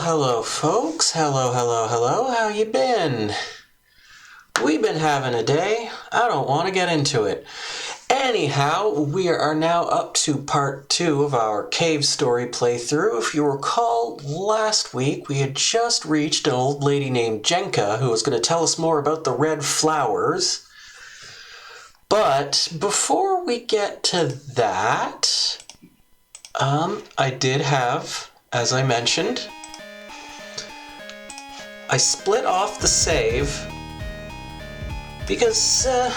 hello, folks. Hello. How you been? We've been having a day. I don't want to get into it. Anyhow, we are now up to part 2 of our cave story playthrough. If you recall, last week we had just reached an old lady named Jenka who was going to tell us more about the red flowers. But before we get to that, I did have, as I mentioned, I split off the save because I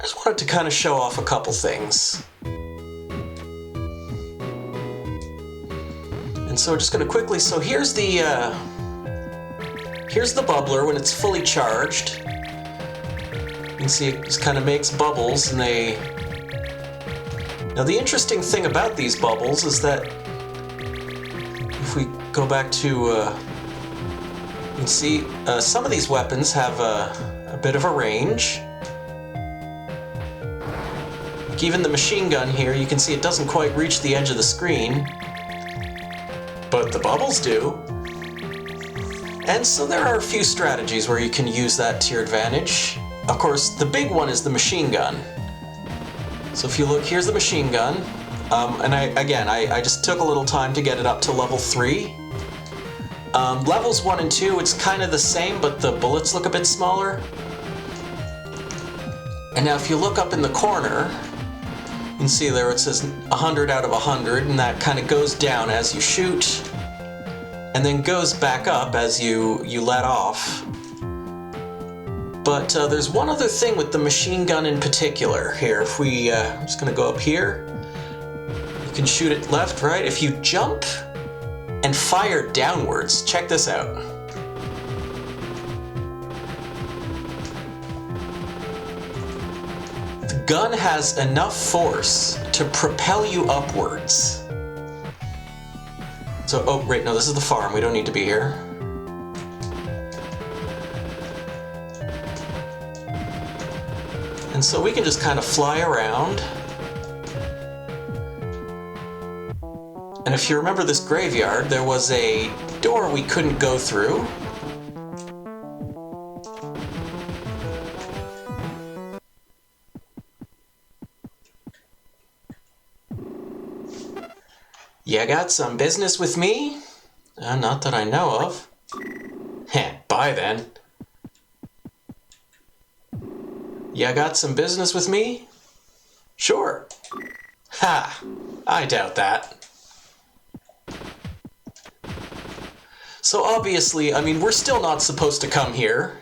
just wanted to kind of show off a couple things. And so we're just going to quickly, so here's the bubbler when it's fully charged. You can see it just kind of makes bubbles, and now the interesting thing about these bubbles is that if we go back to, you can see some of these weapons have a bit of a range. Like even the machine gun here, you can see it doesn't quite reach the edge of the screen, but the bubbles do. And so there are a few strategies where you can use that to your advantage. Of course, the big one is the machine gun. So if you look, here's the machine gun. And I just took a little time to get it up to level 3. Levels 1 and 2, it's kind of the same, but the bullets look a bit smaller. And now if you look up in the corner, you can see there it says 100 out of 100, and that kind of goes down as you shoot, and then goes back up as you let off. But there's one other thing with the machine gun in particular. Here, if we, I'm just gonna go up here. You can shoot it left, right. If you jump and fire downwards, check this out. The gun has enough force to propel you upwards. So, oh, right, no, this is the farm. We don't need to be here. And so we can just kind of fly around. And if you remember this graveyard, there was a door we couldn't go through. You got some business with me? Not that I know of. Heh, bye then. You got some business with me? Sure. Ha! I doubt that. So obviously, I mean, we're still not supposed to come here.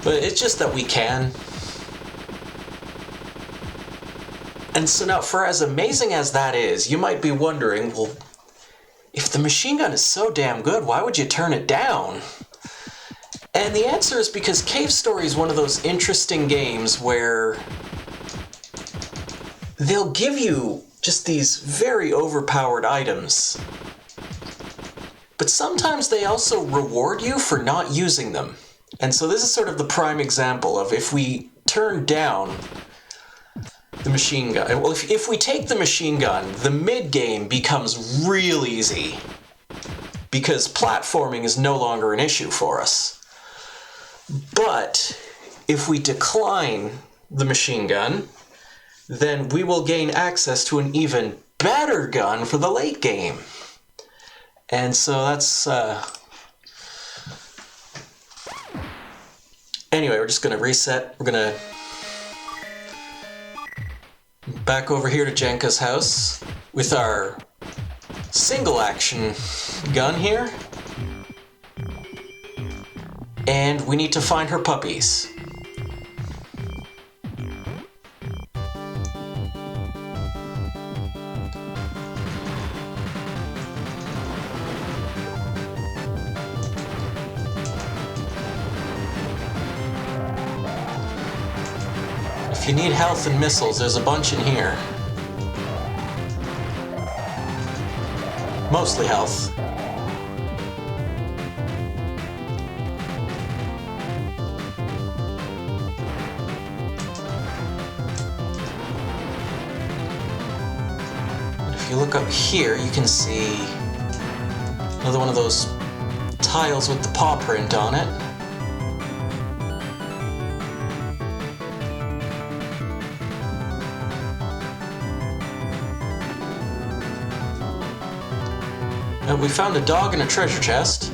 But it's just that we can. And so now, for as amazing as that is, you might be wondering, well, if the machine gun is so damn good, why would you turn it down? And the answer is because Cave Story is one of those interesting games where they'll give you just these very overpowered items, but sometimes they also reward you for not using them. And so this is sort of the prime example of if we turn down the machine gun. Well, if we take the machine gun, the mid-game becomes real easy because platforming is no longer an issue for us. But if we decline the machine gun, then we will gain access to an even better gun for the late game. And so that's... Anyway, we're just going to reset. We're going to... back over here to Jenka's house with our single action gun here. And we need to find her puppies. If you need health and missiles, there's a bunch in here. Mostly health. if you look up here, you can see another one of those tiles with the paw print on it. We found a dog in a treasure chest.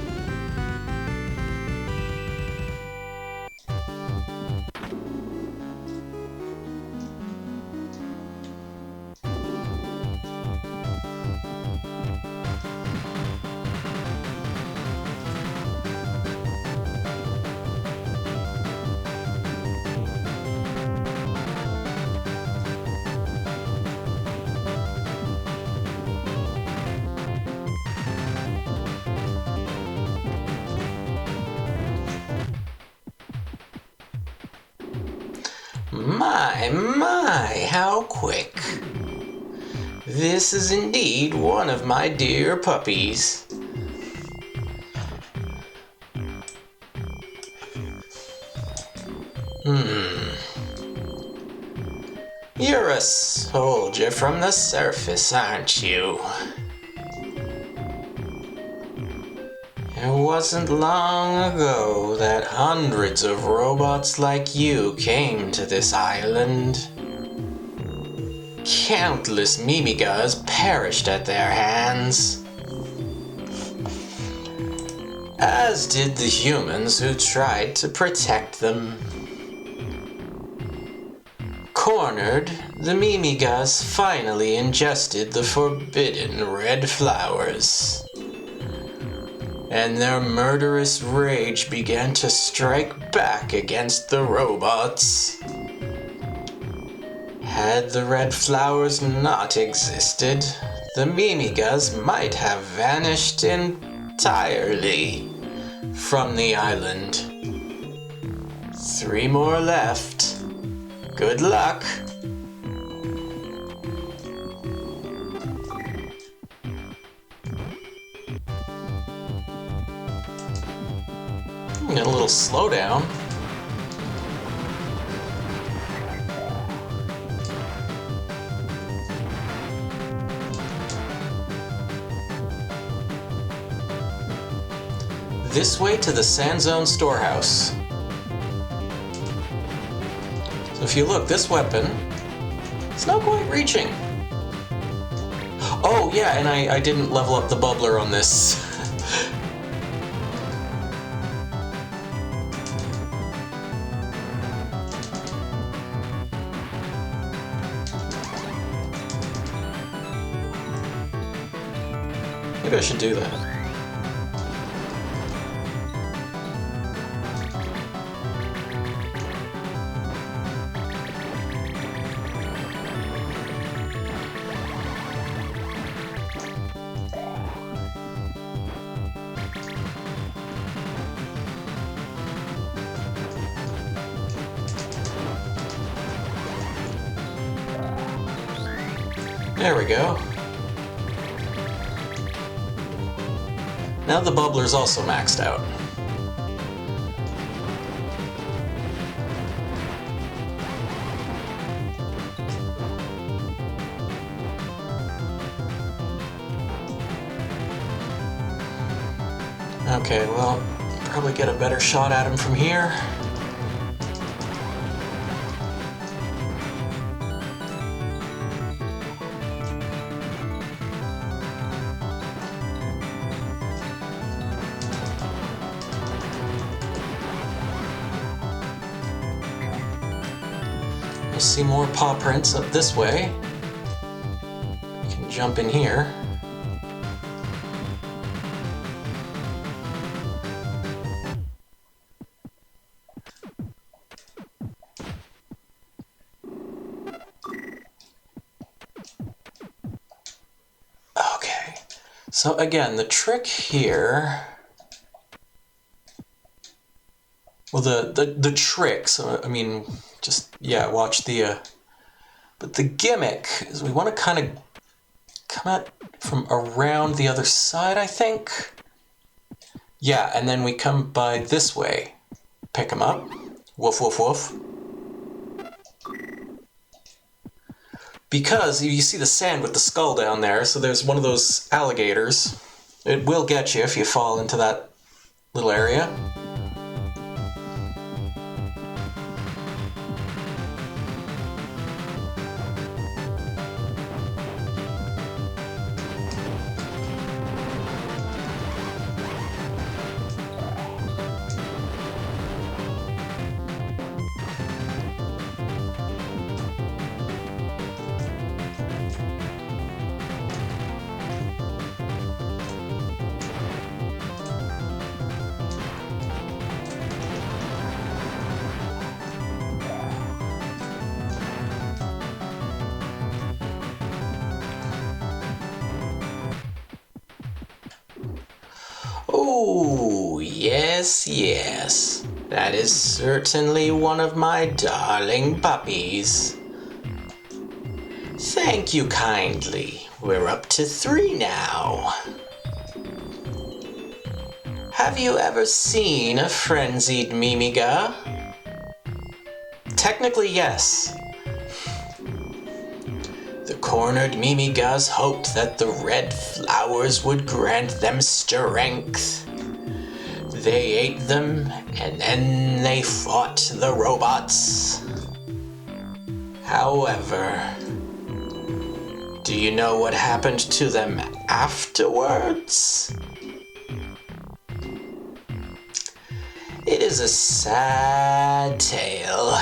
My, how quick. This is indeed one of my dear puppies. You're a soldier from the surface, aren't you? It wasn't long ago that hundreds of robots like you came to this island. Countless Mimigas perished at their hands, as did the humans who tried to protect them. Cornered, the Mimigas finally ingested the forbidden red flowers, and their murderous rage began to strike back against the robots. Had the red flowers not existed, the Mimigas might have vanished entirely from the island. 3 more left. Good luck. Got a little slowdown. This way to the Sandzone storehouse. So if you look, this weapon, it's not quite reaching. Oh yeah, and I didn't level up the bubbler on this. Maybe I should do that. There we go. Now the bubbler's also maxed out. Okay, well, probably get a better shot at him from here. We'll see more paw prints up this way. We can jump in here. Okay, so again, the trick here, well, the trick, so I mean, just, yeah, watch the, but the gimmick is we want to kind of come at from around the other side, I think. Yeah, and then we come by this way. Pick them up. Woof, woof, woof. because you see the sand with the skull down there, so there's one of those alligators. It will get you if you fall into that little area. Oh, yes, yes. That is certainly one of my darling puppies. Thank you kindly. We're up to 3 now. Have you ever seen a frenzied Mimiga? Technically, yes. The cornered Mimigas hoped that the red flowers would grant them strength. They ate them, and then they fought the robots. However, do you know what happened to them afterwards? It is a sad tale.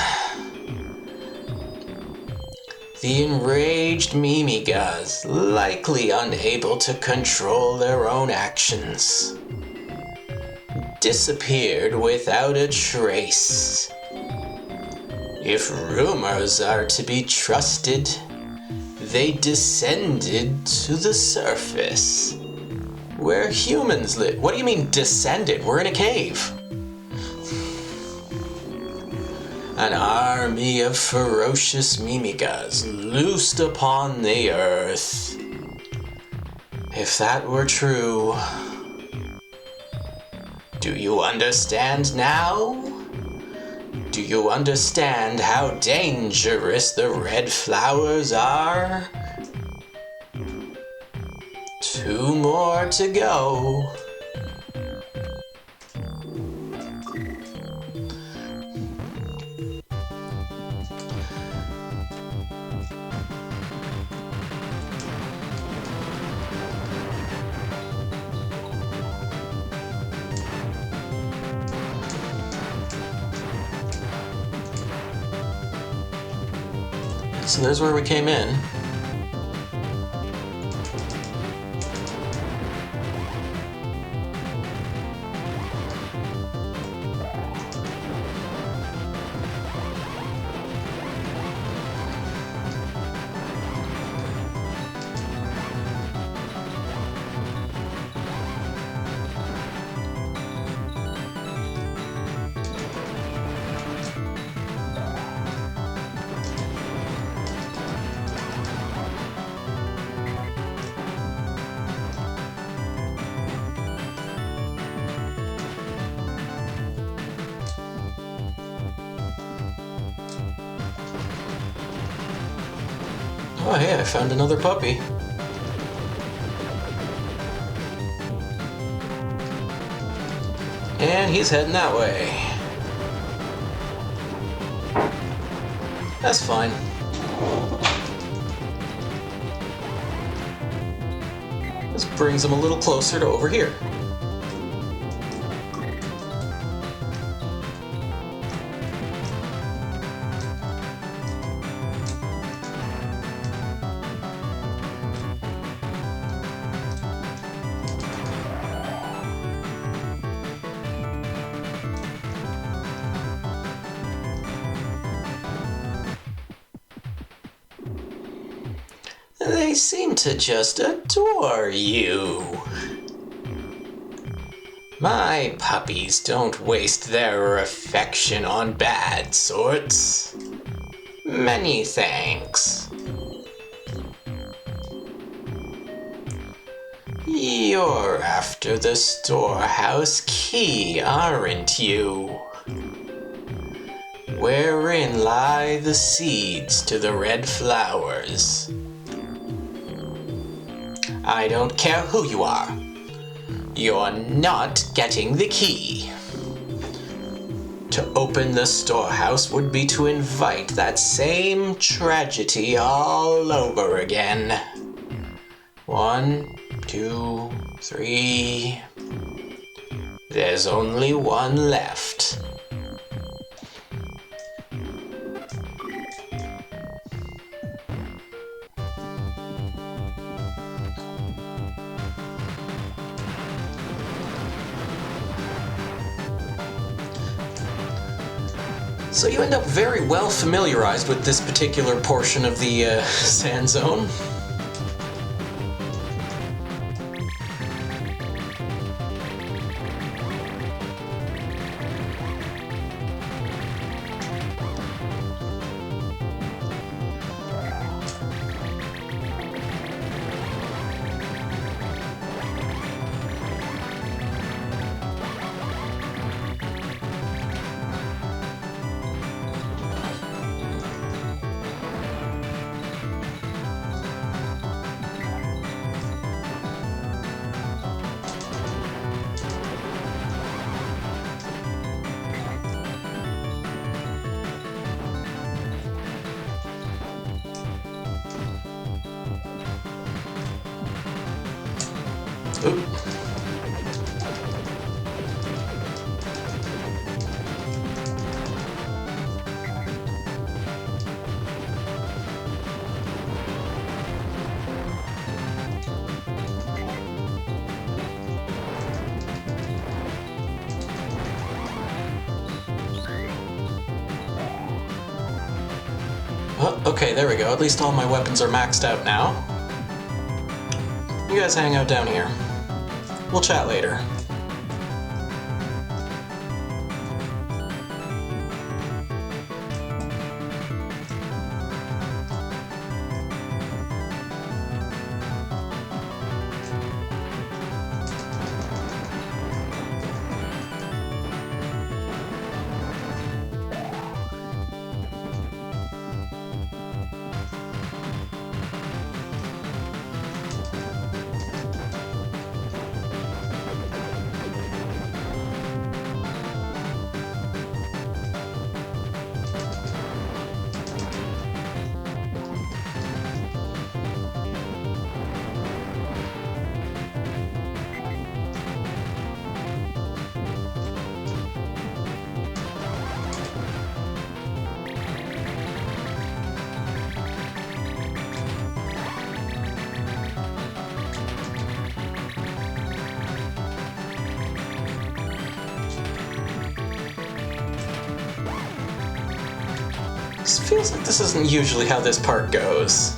The enraged Mimigas, likely unable to control their own actions, disappeared without a trace. If rumors are to be trusted, they descended to the surface, where humans live. What do you mean descended? We're in a cave. An army of ferocious Mimigas loosed upon the earth. If that were true, do you understand now? Do you understand how dangerous the red flowers are? 2 more to go. So there's where we came in. Oh hey, I found another puppy. And he's heading that way. That's fine. This brings him a little closer to over here. They seem to just adore you. My puppies don't waste their affection on bad sorts. Many thanks. You're after the storehouse key, aren't you? wherein lie the seeds to the red flowers. I don't care who you are. You're not getting the key. To open the storehouse would be to invite that same tragedy all over again. 1, 2, 3. There's only one left. So you end up very well familiarized with this particular portion of the sand zone. Oop. Oh, okay, there we go. At least all my weapons are maxed out now. You guys hang out down here. We'll chat later. It feels like this isn't usually how this part goes.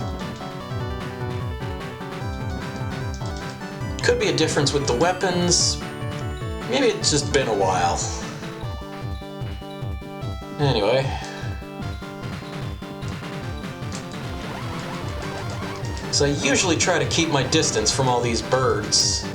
Could be a difference with the weapons. Maybe it's just been a while. Anyway. So I usually try to keep my distance from all these birds.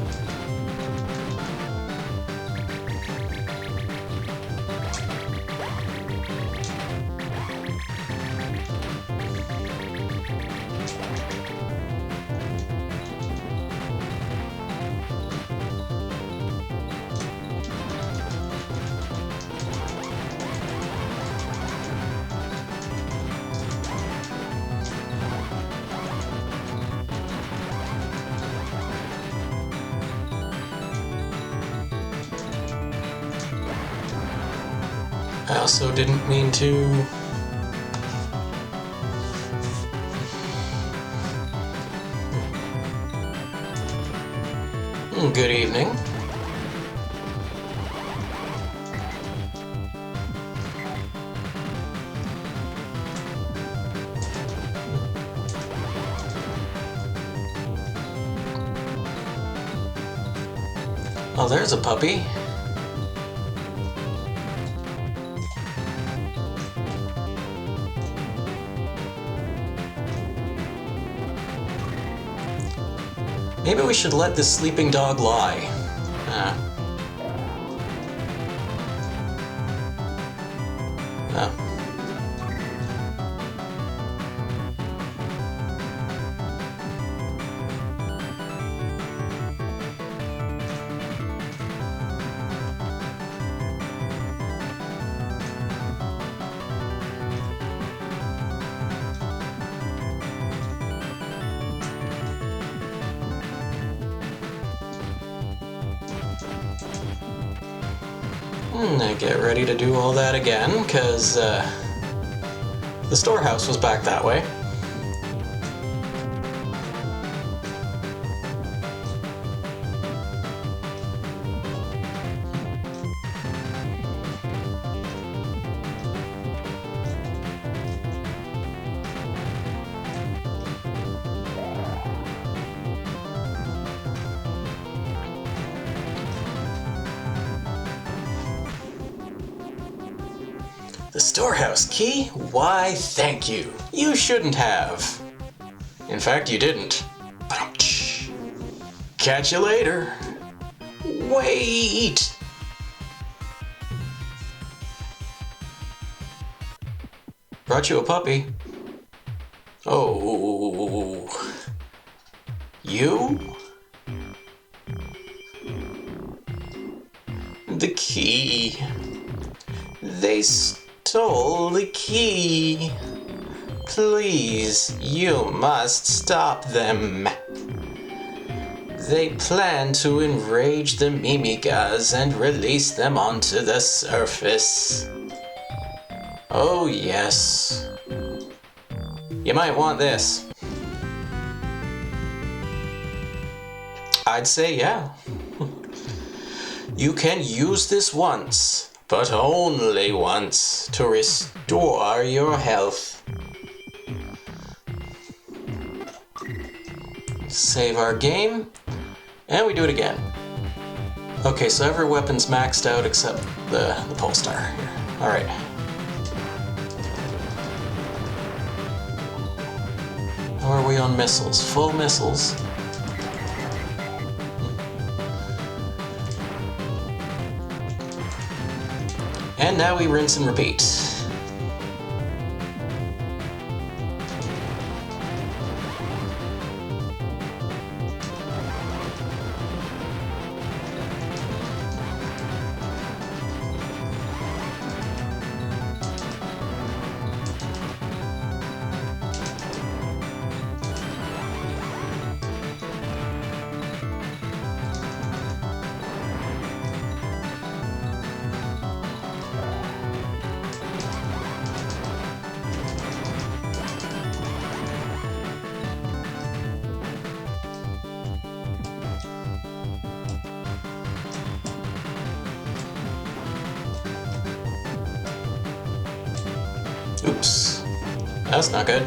I also didn't mean to... Good evening. Oh, there's a puppy. Maybe we should let this sleeping dog lie. Oh. Get ready to do all that again, because the storehouse was back that way. The storehouse key? Why, thank you. You shouldn't have. In fact, you didn't. Catch you later. Wait! Brought you a puppy. Oh. You? The key. They stole the key. Please, you must stop them. They plan to enrage the Mimigas and release them onto the surface. Oh yes. You might want this. I'd say yeah. You can use this once, but only once, to restore your health. Save our game, and we do it again. Okay, so every weapon's maxed out except the Polestar here. Alright. How are we on missiles? Full missiles. And now we rinse and repeat. Oops, that's not good.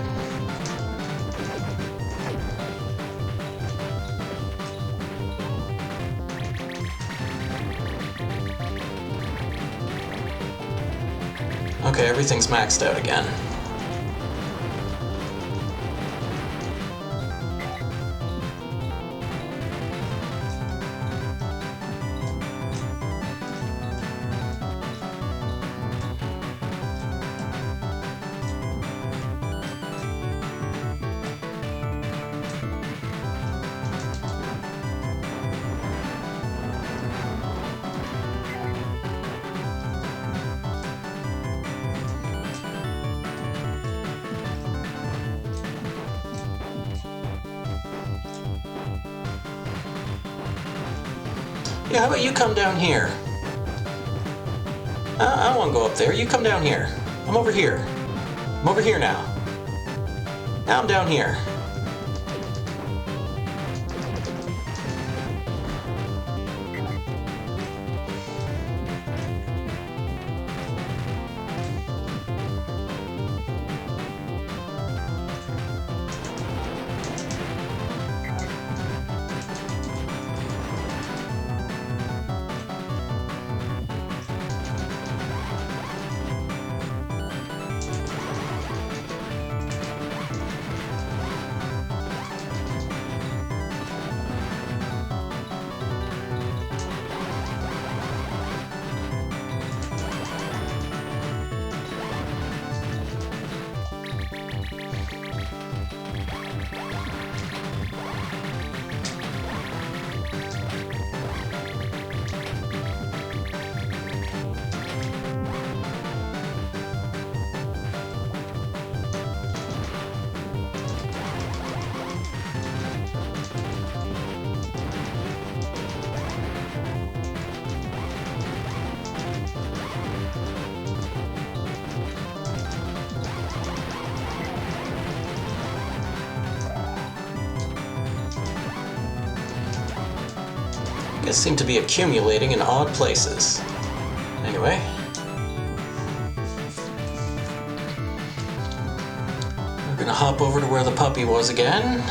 Okay, everything's maxed out again. Yeah, how about you come down here? I don't want to go up there. You come down here. I'm over here. I'm over here now. Now I'm down here. They seem to be accumulating in odd places. Anyway. We're gonna hop over to where the puppy was again.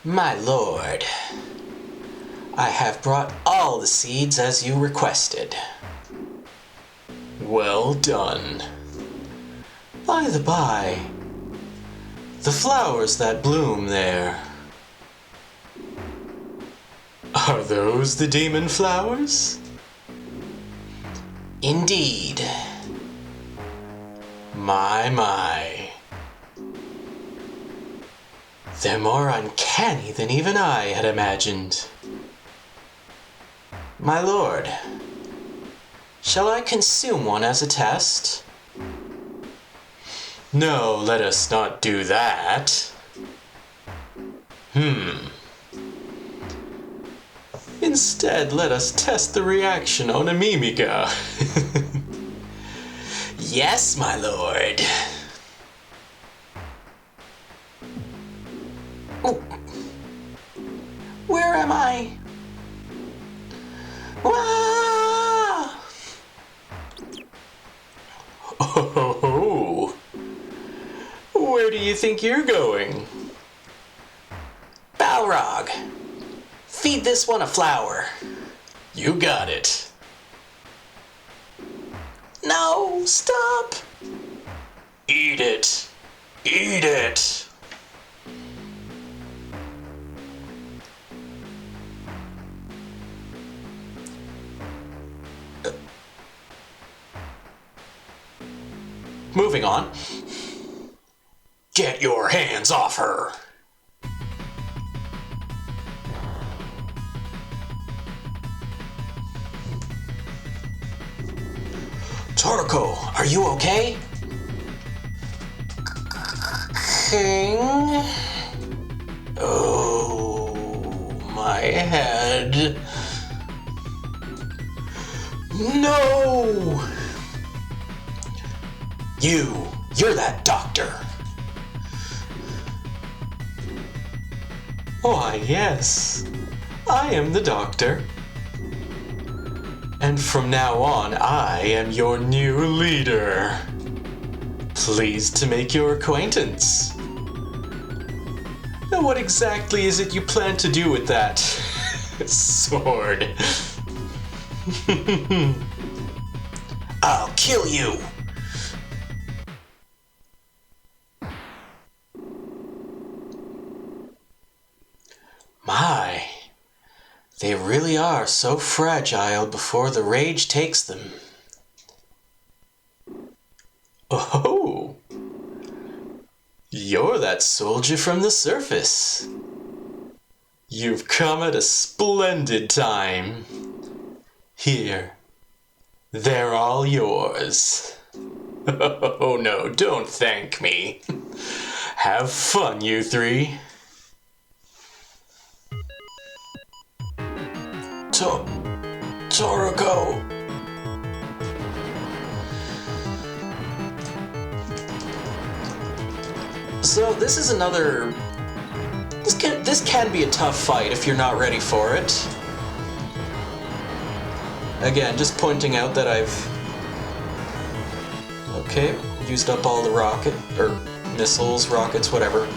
My lord, I have brought all the seeds as you requested. Well done. By the by, the flowers that bloom there, are those the demon flowers? Indeed. My. They're more uncanny than even I had imagined. My lord, shall I consume one as a test? No, let us not do that. Instead, let us test the reaction on Amimiga. Yes, my lord. Oh. Where am I? Ah! Oh, where do you think you're going? Balrog, feed this one a flower. You got it. No, stop. Eat it. Eat it. Moving on. Get your hands off her! Toroko, are you okay? King? Oh, my head. No! You're that doctor. Why, yes, I am the doctor. And from now on, I am your new leader. Pleased to make your acquaintance. Now, what exactly is it you plan to do with that sword? I'll kill you! My, they really are so fragile before the rage takes them. Oh, you're that soldier from the surface. You've come at a splendid time. Here, they're all yours. Oh no, don't thank me. Have fun, you three. Toroko. So this is another. This can be a tough fight if you're not ready for it. Again, just pointing out that I've used up all the missiles, rockets, whatever.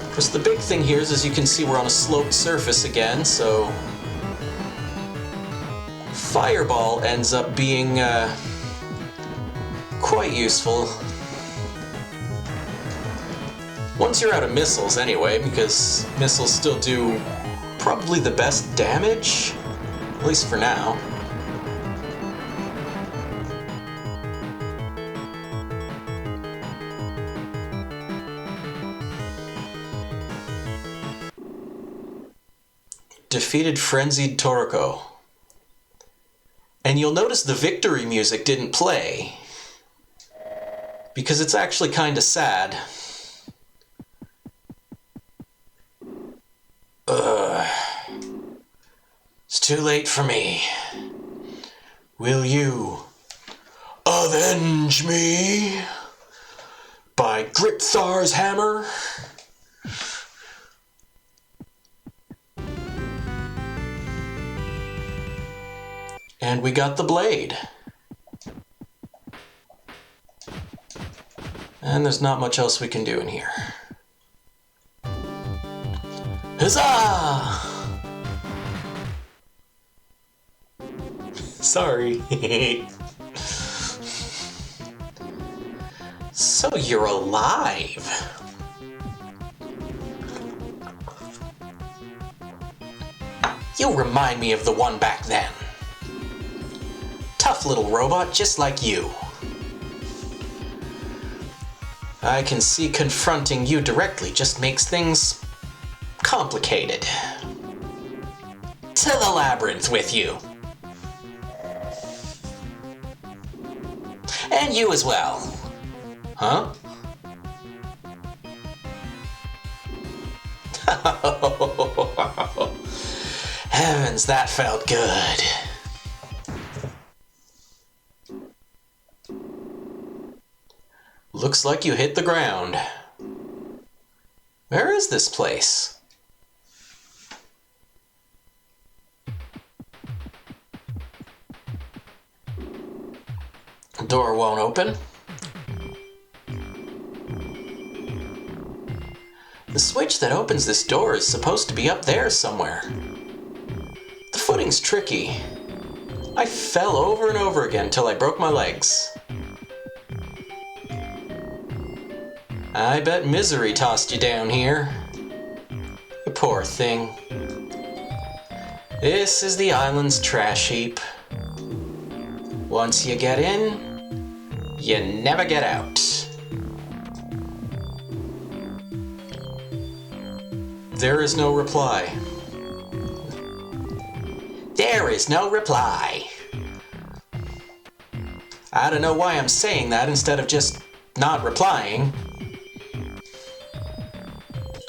Of course, the big thing here is, as you can see, we're on a sloped surface again, so Fireball ends up being quite useful. Once you're out of missiles, anyway, because missiles still do probably the best damage, at least for now. Defeated Frenzied Toroko. And you'll notice the victory music didn't play, because it's actually kinda sad. It's too late for me. Will you avenge me by Gripthar's hammer? And we got the blade. And there's not much else we can do in here. Huzzah! Sorry. So you're alive. You remind me of the one back then. Tough little robot just like you. I can see confronting you directly just makes things complicated. To the labyrinth with you. And you as well. Huh? Heavens, that felt good. Looks like you hit the ground. Where is this place? Door won't open. The switch that opens this door is supposed to be up there somewhere. The footing's tricky. I fell over and over again till I broke my legs. I bet misery tossed you down here. You poor thing. This is the island's trash heap. Once you get in, you never get out. There is no reply. There is no reply. I don't know why I'm saying that instead of just not replying.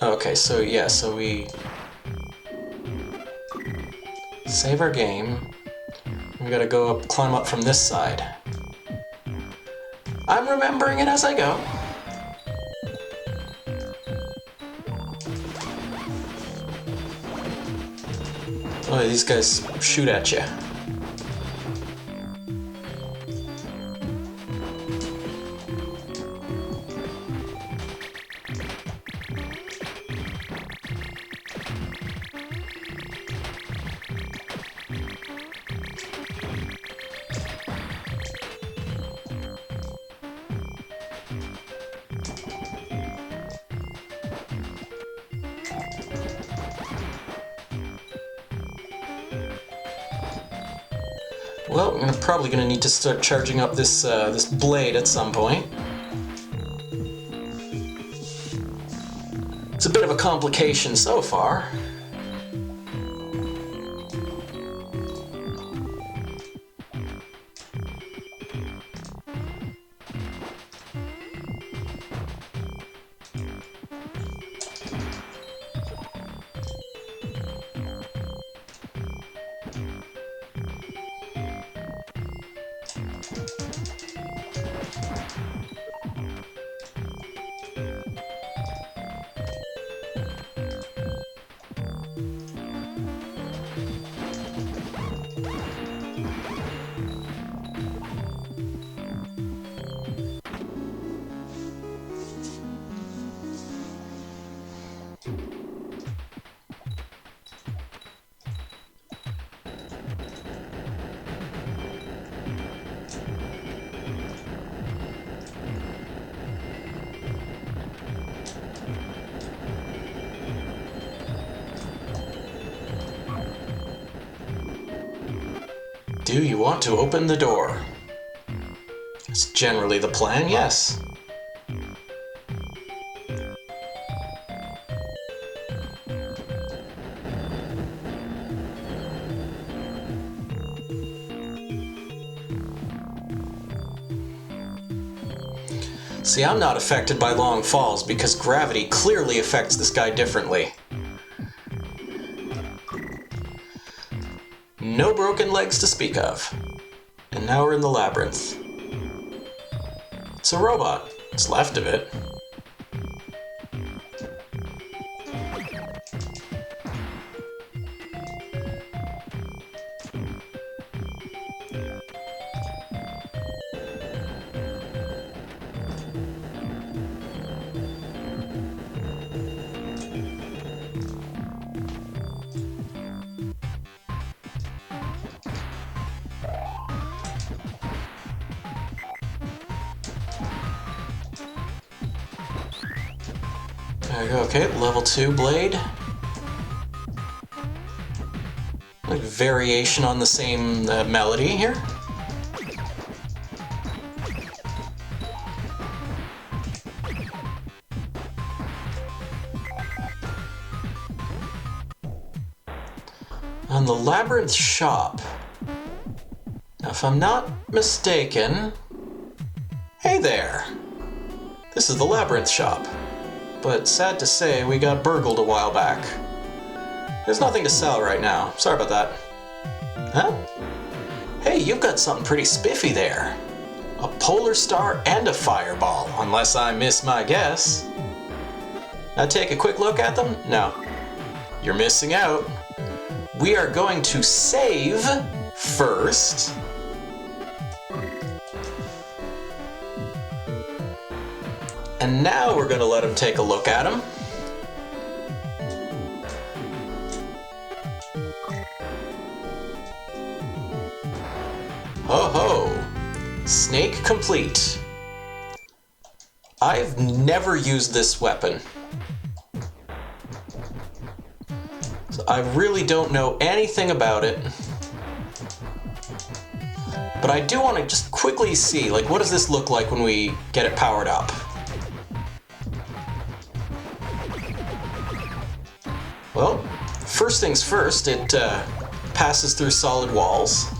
Okay, so yeah, so we save our game. We gotta go up, climb up from this side. I'm remembering it as I go. Oh, these guys shoot at you. Well, I'm probably going to need to start charging up this this blade at some point. It's a bit of a complication so far. Do you want to open the door? It's generally the plan, yes. See, I'm not affected by long falls because gravity clearly affects this guy differently. No broken legs to speak of. And now we're in the labyrinth. It's a robot. What's left of it. There we go, okay, level 2 blade. Like variation on the same melody here. On the Labyrinth shop. Now, if I'm not mistaken... Hey there! This is the Labyrinth shop. But sad to say, we got burgled a while back. There's nothing to sell right now. Sorry about that. Huh? Hey, you've got something pretty spiffy there. A polar star and a fireball, unless I miss my guess. Now take a quick look at them? No. You're missing out. We are going to save first. And now we're going to let him take a look at him. Ho ho! Snake complete. I've never used this weapon. So I really don't know anything about it. But I do want to just quickly see, like, what does this look like when we get it powered up? Well, first things first, it passes through solid walls.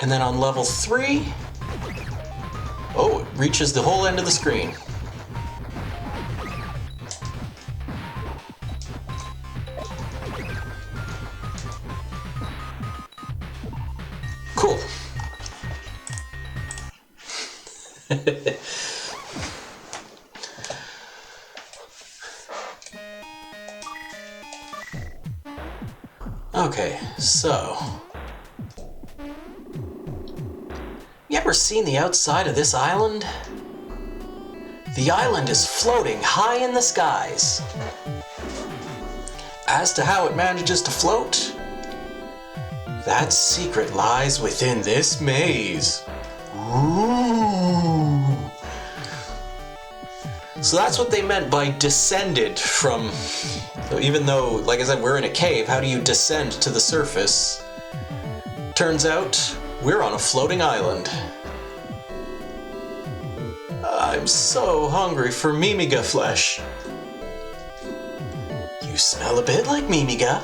And then on level 3, oh, it reaches the whole end of the screen. Cool. Okay, so... You ever seen the outside of this island? The island is floating high in the skies. As to how it manages to float, that secret lies within this maze. Ooh. So that's what they meant by descended from... So even though, like I said, we're in a cave, how do you descend to the surface? Turns out, we're on a floating island. I'm so hungry for Mimiga flesh. You smell a bit like Mimiga.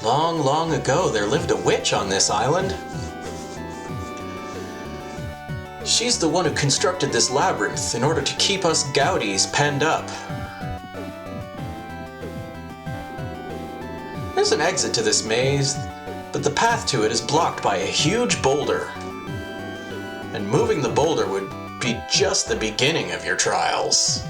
Long, long ago, there lived a witch on this island. She's the one who constructed this labyrinth in order to keep us Goudies penned up. There's an exit to this maze, but the path to it is blocked by a huge boulder. And moving the boulder would be just the beginning of your trials.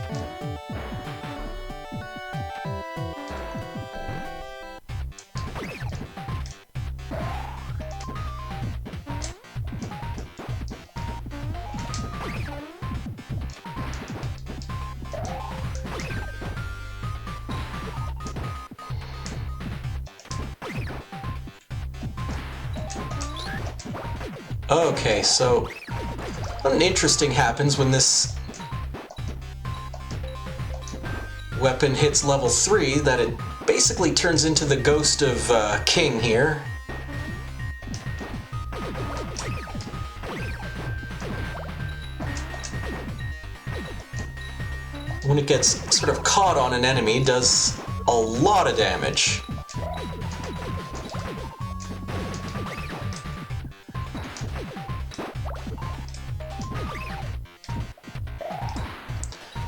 Okay, so something interesting happens when this weapon hits level 3, that it basically turns into the ghost of King here. when it gets sort of caught on an enemy, does a lot of damage.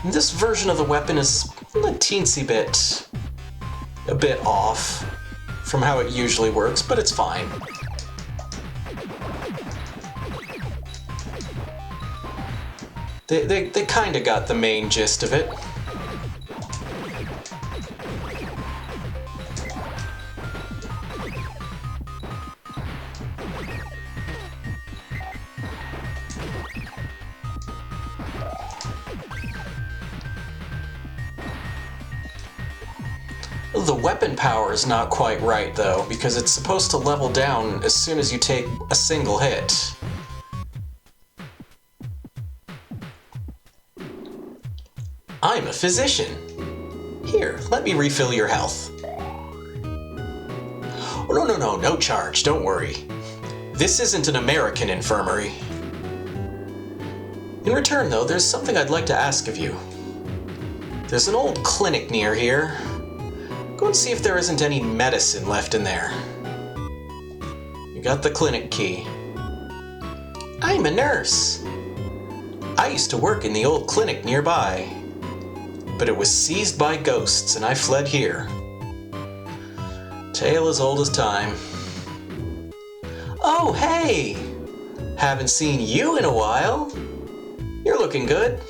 And this version of the weapon is a teensy bit, a bit off from how it usually works, but it's fine. They kind of got the main gist of it. The weapon power is not quite right, though, because it's supposed to level down as soon as you take a single hit. I'm a physician. Here, let me refill your health. Oh, no charge, don't worry. This isn't an American infirmary. In return, though, there's something I'd like to ask of you. There's an old clinic near here. Go and see if there isn't any medicine left in there. You got the clinic key. I'm a nurse. I used to work in the old clinic nearby, but it was seized by ghosts and I fled here. Tale as old as time. Oh, hey! Haven't seen you in a while. You're looking good.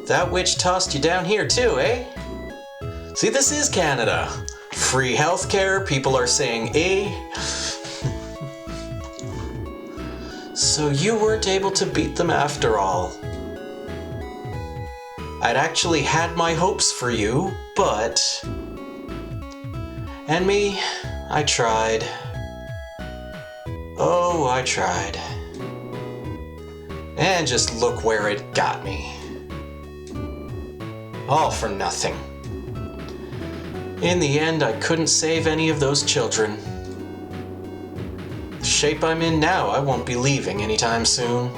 That witch tossed you down here too, eh? See, this is Canada. Free healthcare, people are saying So you weren't able to beat them after all. I'd actually had my hopes for you, but... And me, I tried. Oh, I tried. And just look where it got me. All for nothing. In the end, I couldn't save any of those children. The shape I'm in now, I won't be leaving anytime soon.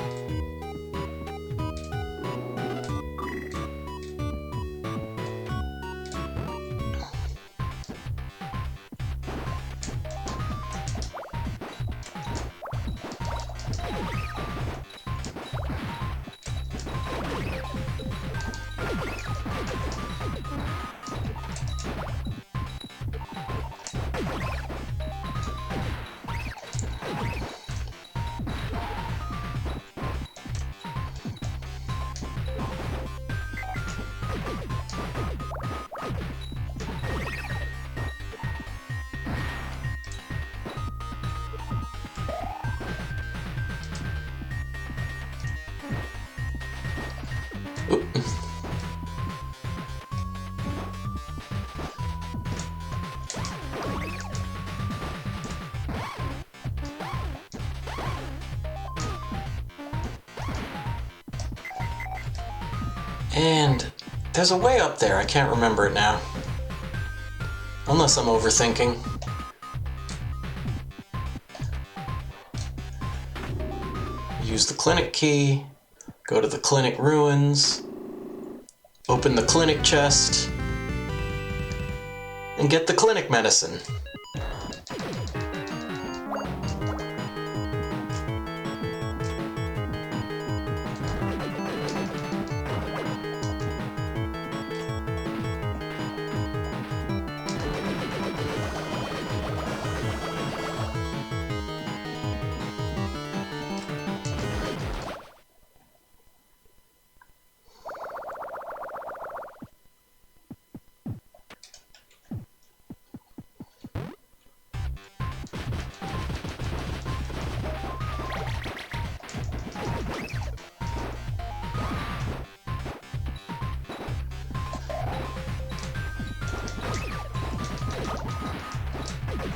And there's a way up there, I can't remember it now. Unless I'm overthinking. Use the clinic key, go to the clinic ruins, open the clinic chest, and get the clinic medicine.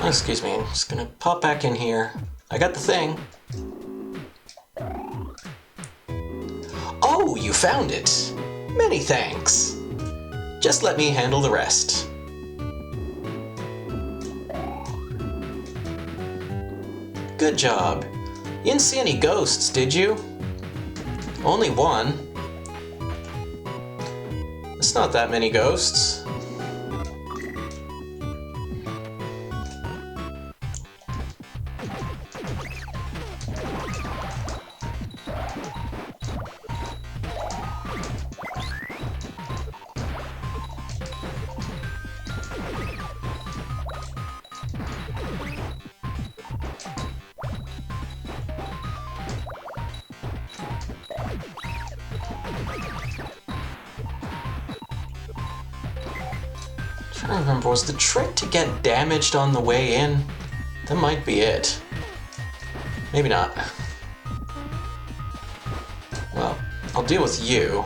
Excuse me, I'm just gonna pop back in here. I got the thing. Oh, you found it! Many thanks. Just let me handle the rest. Good job. You didn't see any ghosts, did you? Only one. It's not that many ghosts. I don't remember, was the trick to get damaged on the way in? That might be it. Maybe not. Well, I'll deal with you.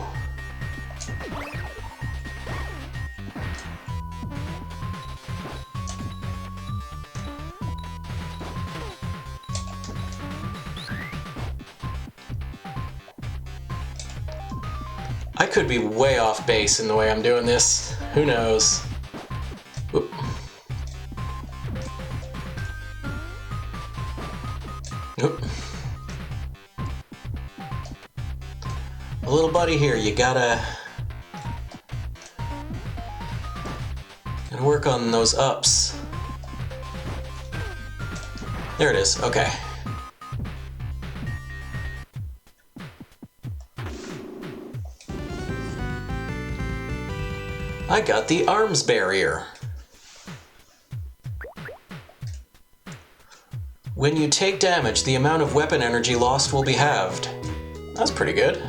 I could be way off base in the way I'm doing this. Who knows? Whoop. Whoop. A little buddy here, you gotta work on those ups. There it is, okay. I got the arms barrier. When you take damage, the amount of weapon energy lost will be halved. That's pretty good.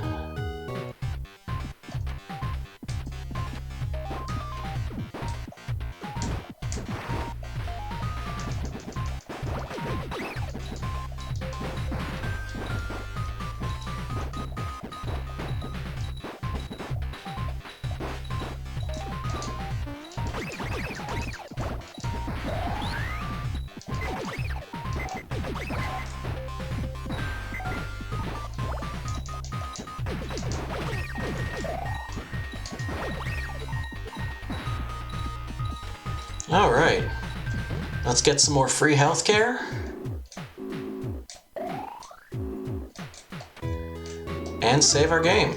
Alright, let's get some more free healthcare. And save our game.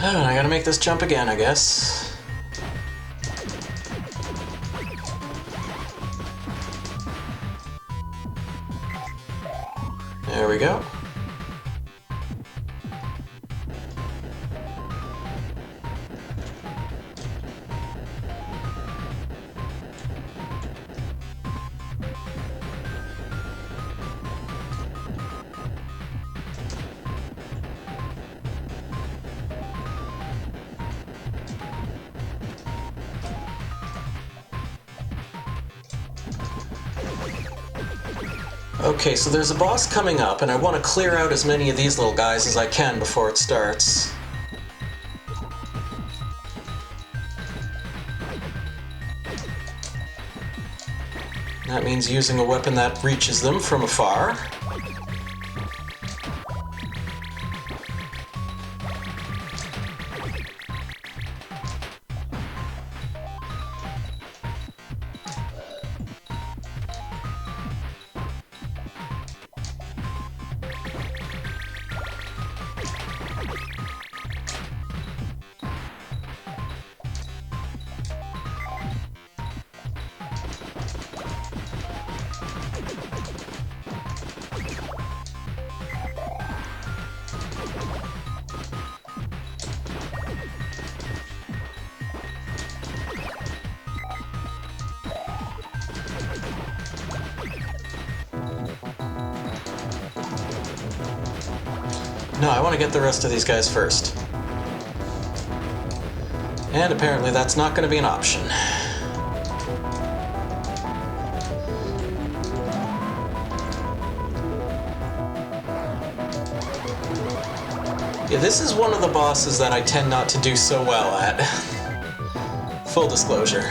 I gotta make this jump again, I guess. There we go. Okay, so there's a boss coming up, and I want to clear out as many of these little guys as I can before it starts. That means using a weapon that reaches them from afar. No, I want to get the rest of these guys first. And apparently that's not going to be an option. Yeah, this is one of the bosses that I tend not to do so well at. Full disclosure.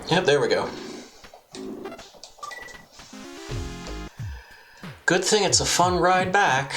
Yep, there we go. Good thing it's a fun ride back.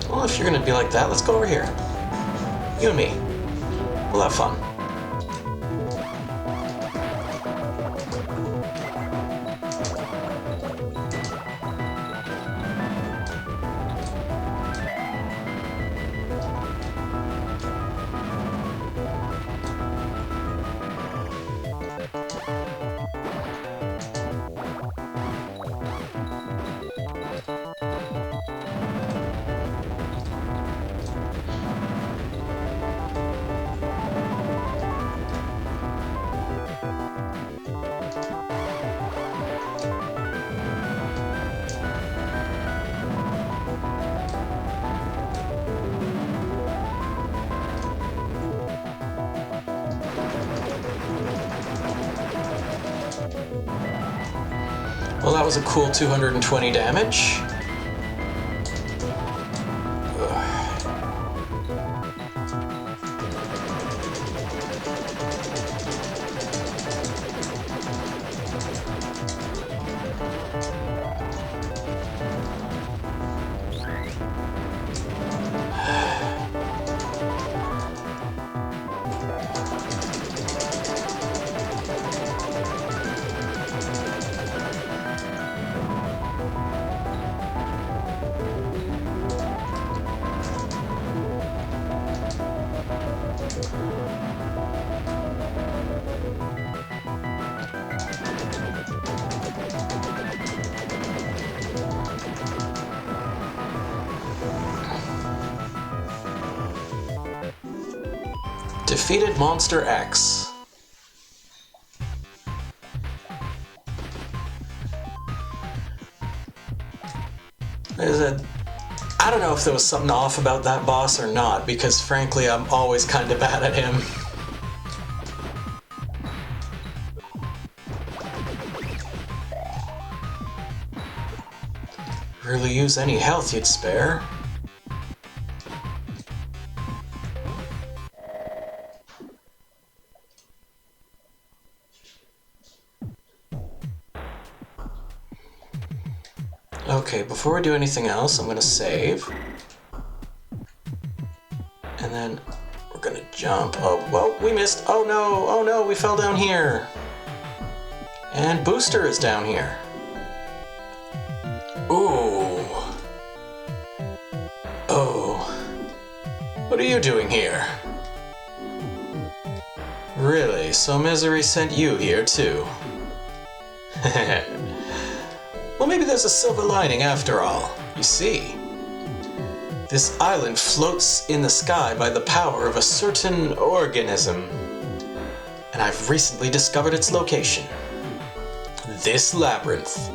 Well, if you're gonna be like that, let's go over here. You and me. We'll have fun. Well, that was a cool 220 damage. Defeated Monster X. I don't know if there was something off about that boss or not, because frankly I'm always kind of bad at him. Really use any health you'd spare. Okay, before we do anything else, I'm gonna save. And then we're gonna jump. Oh, well, we missed. Oh no, we fell down here. And Booster is down here. Ooh. Oh. What are you doing here? Really? So Misery sent you here too? Well, maybe there's a silver lining after all. You see, this island floats in the sky by the power of a certain organism, and I've recently discovered its location. This labyrinth.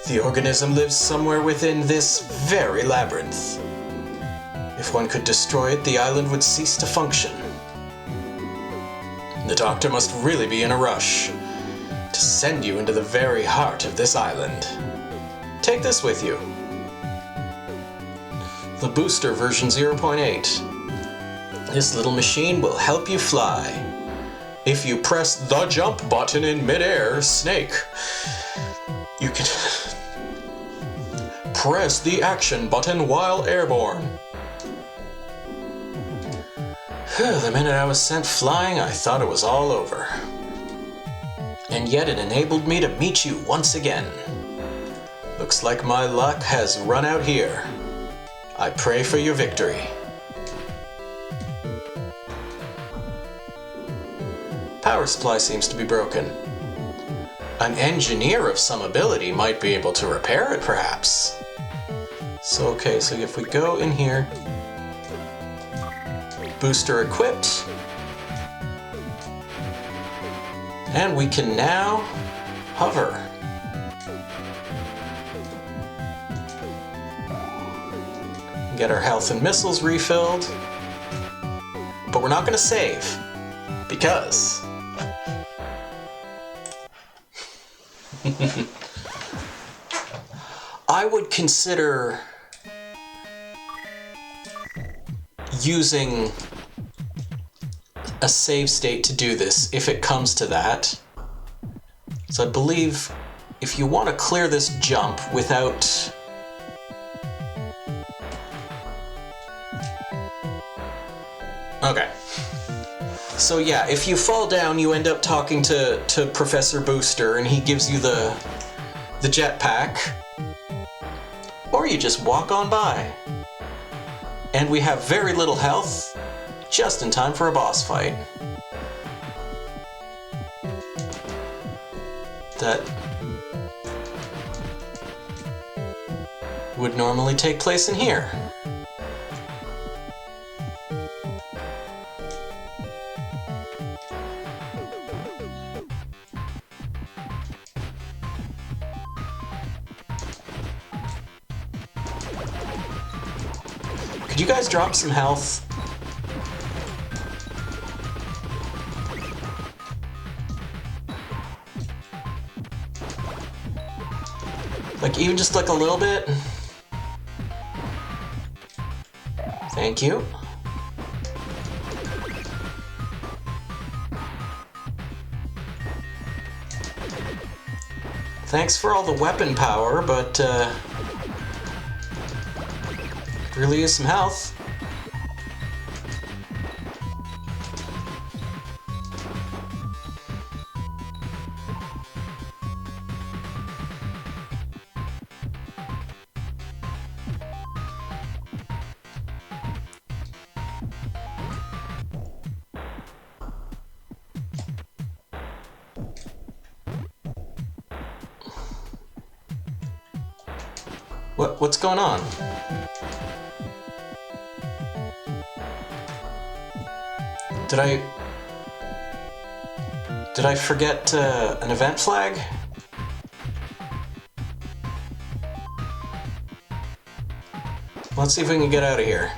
The organism lives somewhere within this very labyrinth. If one could destroy it, the island would cease to function. The doctor must really be in a rush to send you into the very heart of this island. Take this with you. The Booster version 0.8. This little machine will help you fly. If you press the jump button in midair, Snake, you can press the action button while airborne. The minute I was sent flying, I thought it was all over. And yet it enabled me to meet you once again. Looks like my luck has run out here. I pray for your victory. Power supply seems to be broken. An engineer of some ability might be able to repair it, perhaps. So if we go in here, Booster equipped, and we can now hover. Get our health and missiles refilled, but we're not going to save because I would consider using a save state to do this if it comes to that. So I believe if you want to clear this jump without okay. So yeah, if you fall down, you end up talking to Professor Booster and he gives you the jetpack. Or you just walk on by. And we have very little health, just in time for a boss fight. That would normally take place in here. Could you guys drop some health? Like, even just like a little bit? Thank you. Thanks for all the weapon power, but really use some health. What's going on? Did I forget an event flag? Let's see if we can get out of here.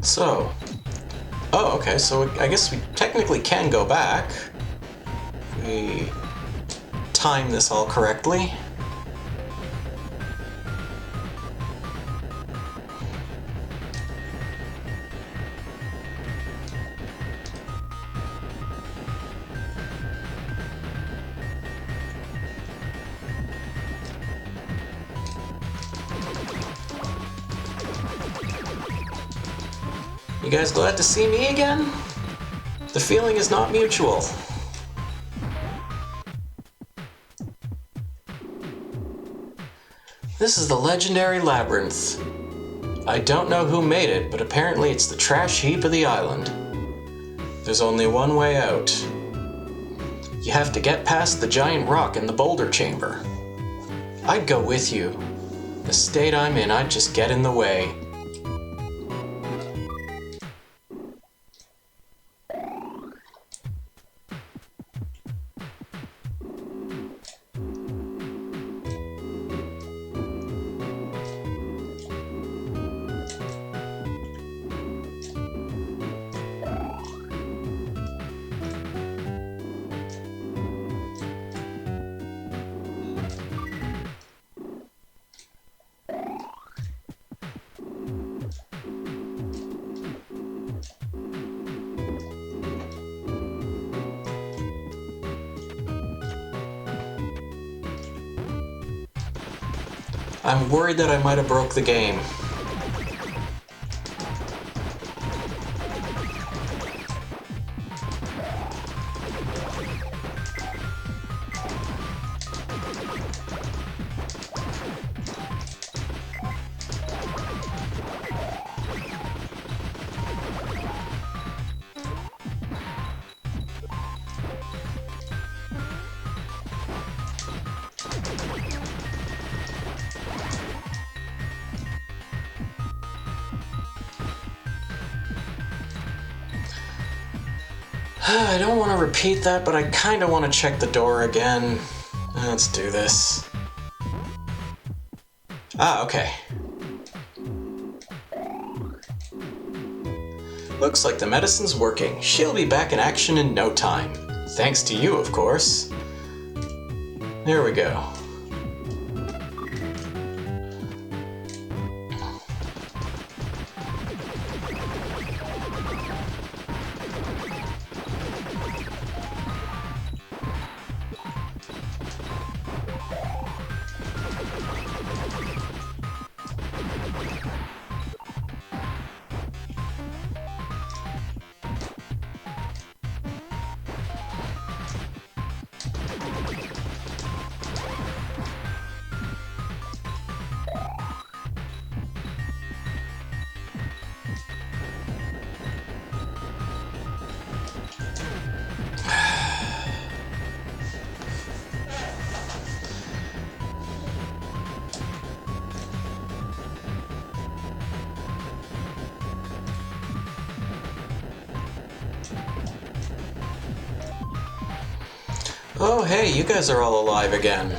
So, oh, okay, so I guess we technically can go back. We time this all correctly. You guys glad to see me again? The feeling is not mutual. This is the legendary labyrinth. I don't know who made it, but apparently it's the trash heap of the island. There's only one way out. You have to get past the giant rock in the boulder chamber. I'd go with you. The state I'm in, I'd just get in the way. I'm worried that I might have broke the game. I don't want to repeat that, but I kind of want to check the door again. Let's do this. Ah, okay. Looks like the medicine's working. She'll be back in action in no time. Thanks to you, of course. There we go. Oh, hey, you guys are all alive again.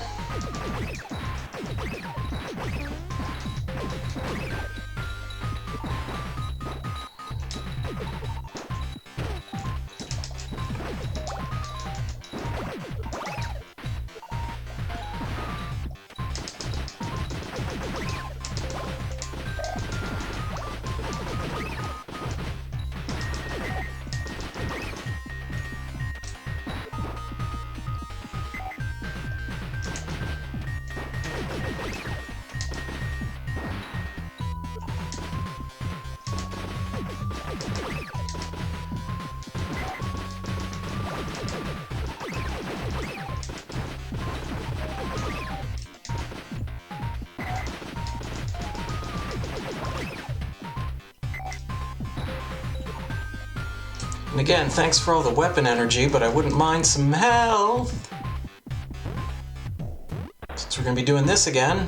And again, thanks for all the weapon energy, but I wouldn't mind some health. Since we're gonna be doing this again.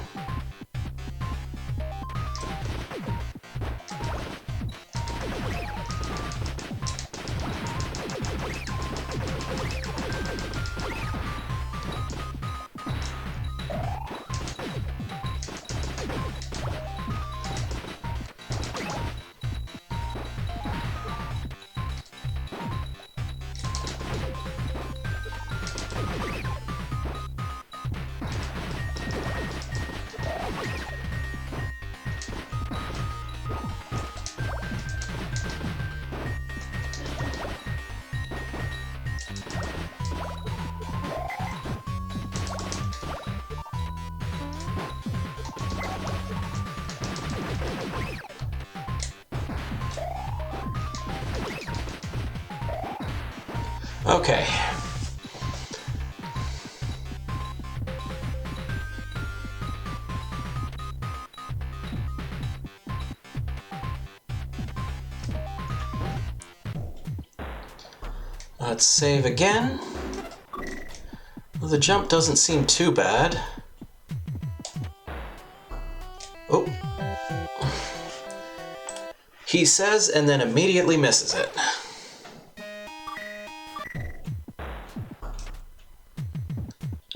Okay. Let's save again. Well, the jump doesn't seem too bad. Oh. He says and then immediately misses it.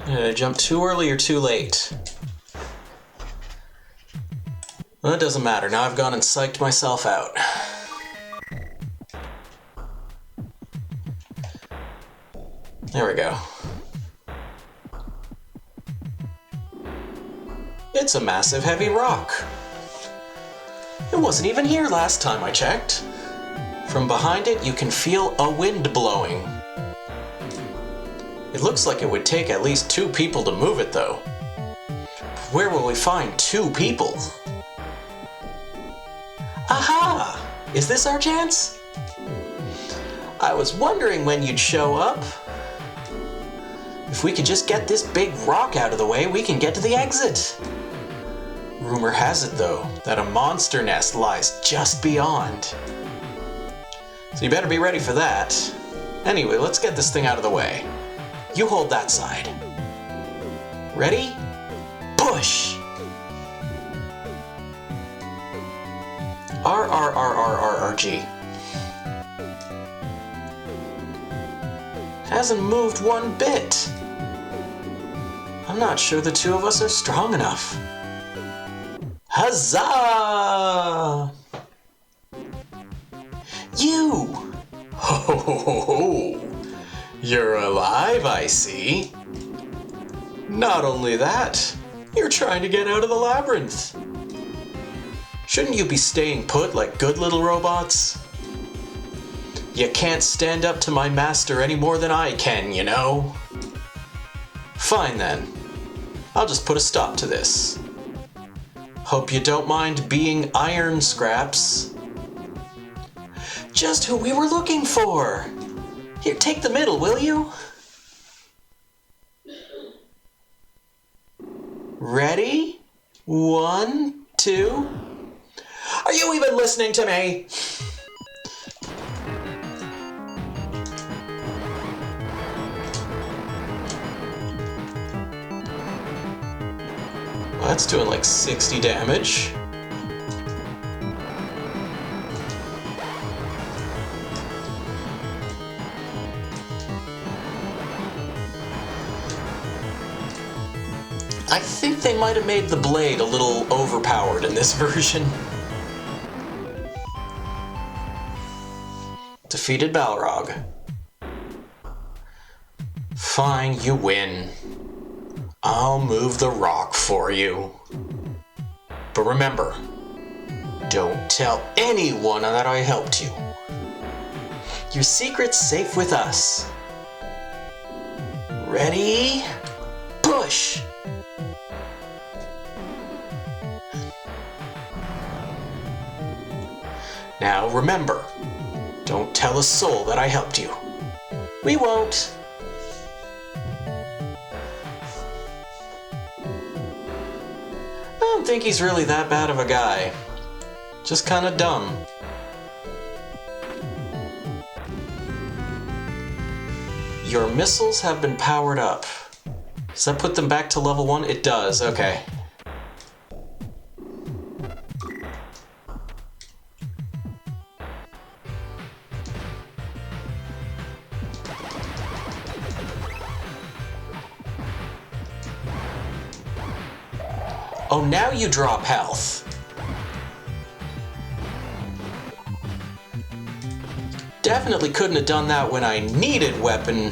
Did I jump too early or too late? Well, it doesn't matter. Now I've gone and psyched myself out. There we go. It's a massive heavy rock. It wasn't even here last time I checked. From behind it, you can feel a wind blowing. It looks like it would take at least 2 people to move it, though. Where will we find 2 people? Aha! Is this our chance? I was wondering when you'd show up. If we could just get this big rock out of the way, we can get to the exit. Rumor has it, though, that a monster nest lies just beyond. So you better be ready for that. Anyway, let's get this thing out of the way. You hold that side. Ready? Push! R-R-R-R-R-R-G. Hasn't moved one bit. I'm not sure the 2 of us are strong enough. Huzzah! You! Ho ho ho ho ho! You're alive, I see. Not only that, you're trying to get out of the labyrinth. Shouldn't you be staying put like good little robots? You can't stand up to my master any more than I can, you know? Fine then. I'll just put a stop to this. Hope you don't mind being iron scraps. Just who we were looking for. Here, take the middle, will you? Ready? 1, 2. Are you even listening to me? Well, that's doing like 60 damage. I think they might have made the blade a little overpowered in this version. Defeated Balrog. Fine, you win. I'll move the rock for you. But remember, don't tell anyone that I helped you. Your secret's safe with us. Ready? Push! Now remember, don't tell a soul that I helped you. We won't. I don't think he's really that bad of a guy. Just kinda dumb. Your missiles have been powered up. Does that put them back to level 1? It does, okay. Oh, now you drop health. Definitely couldn't have done that when I needed weapon.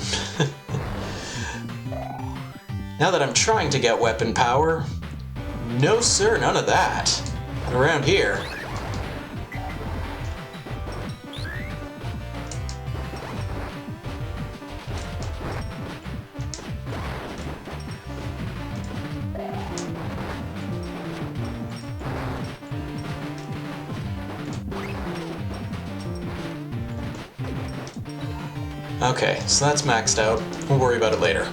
Now that I'm trying to get weapon power, no sir, none of that. Not around here. Okay, so that's maxed out. We'll worry about it later.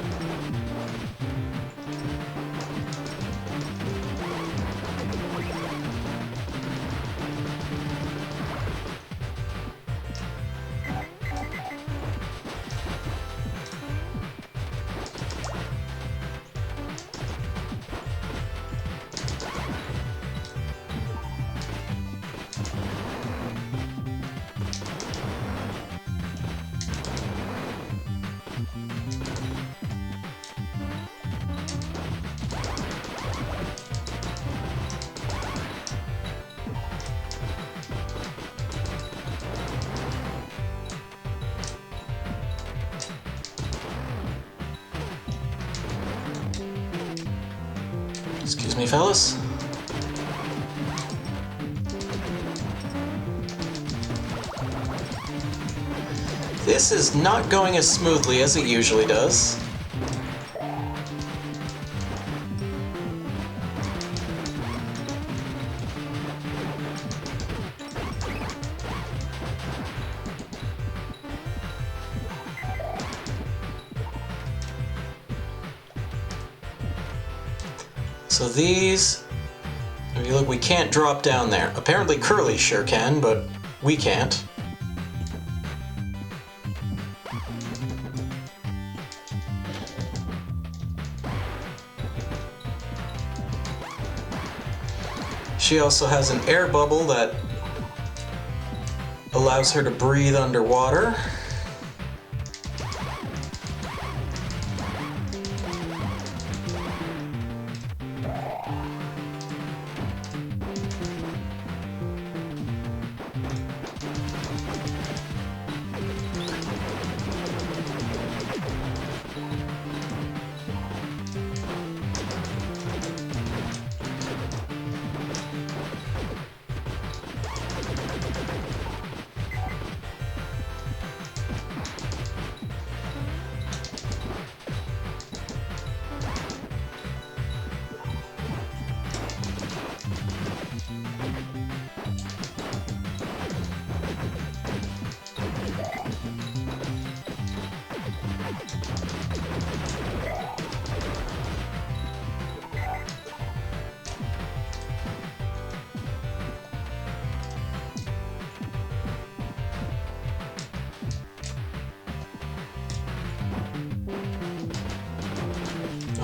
Excuse me, fellas. This is not going as smoothly as it usually does. So these, if you look, we can't drop down there. Apparently Curly sure can, but we can't. She also has an air bubble that allows her to breathe underwater.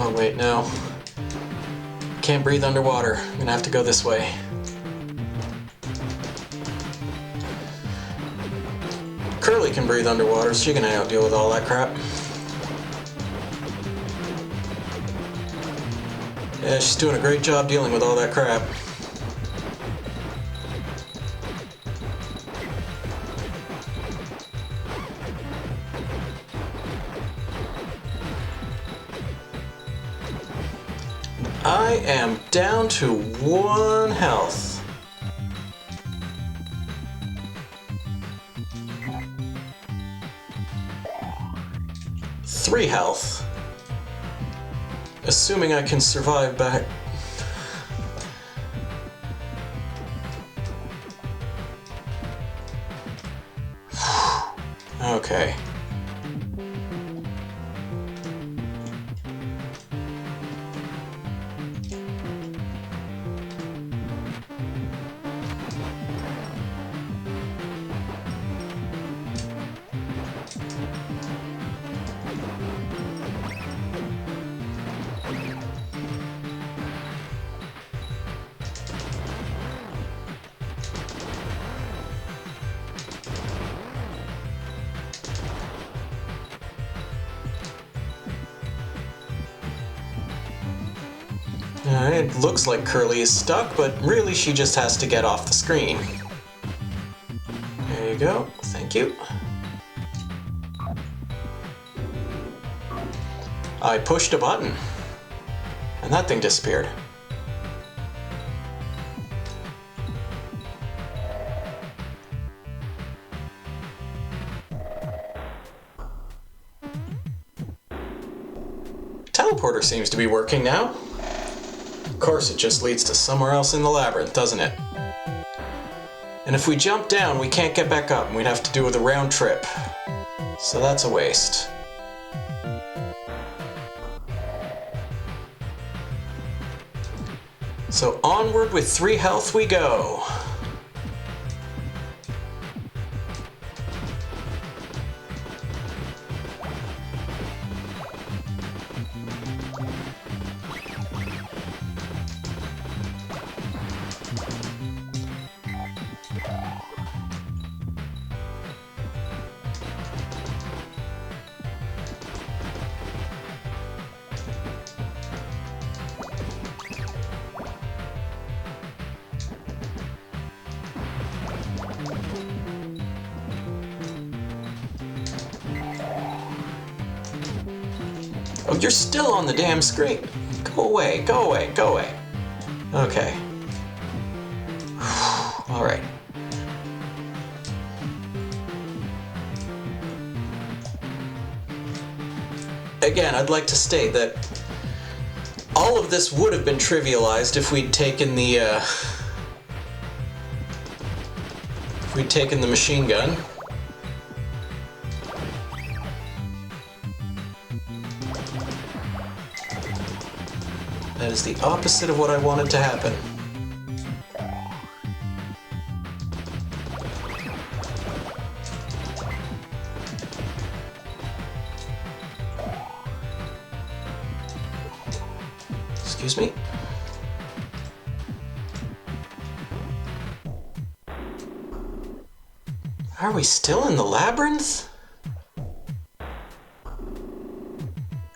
Oh wait, no. Can't breathe underwater. I'm gonna have to go this way. Curly can breathe underwater, so she can deal with all that crap. Yeah, she's doing a great job dealing with all that crap. I am down to 1 health. Three health. Assuming I can survive back. Okay. It looks like Curly is stuck, but really she just has to get off the screen. There you go. Thank you. I pushed a button, and that thing disappeared. Teleporter seems to be working now. Of course, it just leads to somewhere else in the labyrinth, doesn't it? And if we jump down, we can't get back up, and we'd have to do with a round trip. So that's a waste. So onward with 3 health we go. Oh, you're still on the damn screen. Go away, go away, go away. Okay. All right. Again, I'd like to state that all of this would have been trivialized if we'd taken the machine gun. That is the opposite of what I wanted to happen. Excuse me? Are we still in the labyrinth?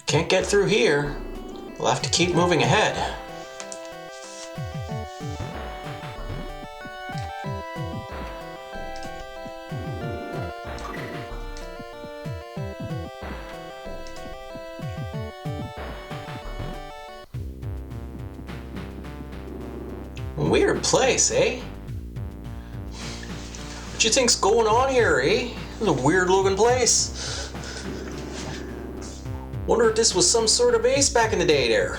Can't get through here. We'll have to keep moving ahead. Weird place, eh? What you think's going on here, eh? It's a weird looking place. Wonder if this was some sort of base back in the day there.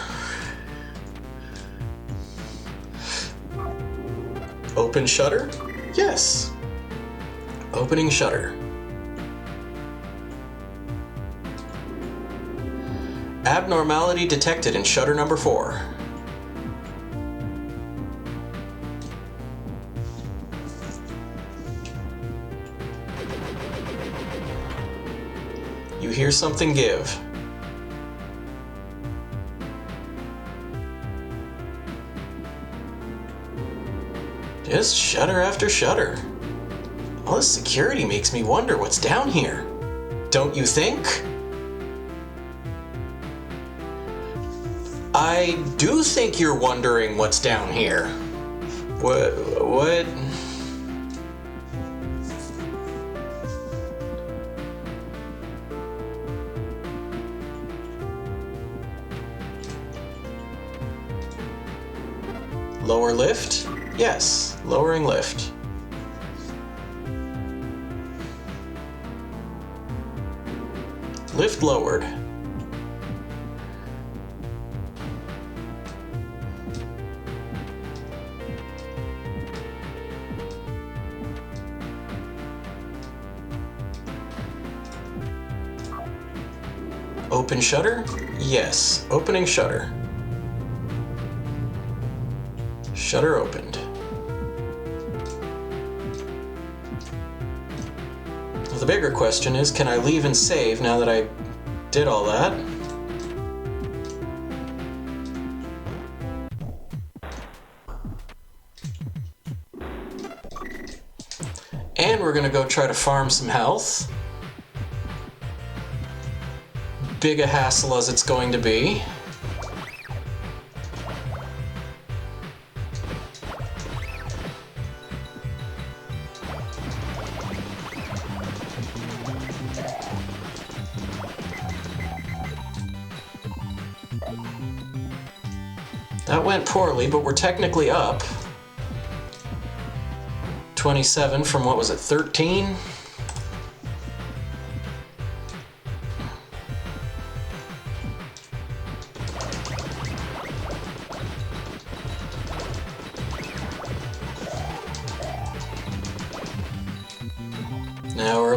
Open shutter? Yes. Opening shutter. Abnormality detected in shutter number 4. You hear something give. Just shutter after shutter. All this security makes me wonder what's down here. Don't you think? I do think you're wondering what's down here. What? Lower lift? Yes, lowering lift. Lift lowered. Open shutter? Yes, opening shutter. Shutter opened. Well, the bigger question is, can I leave and save now that I did all that? And we're gonna go try to farm some health. Big a hassle as it's going to be. That went poorly, but we're technically up. 27 from, what was it, 13? Now we're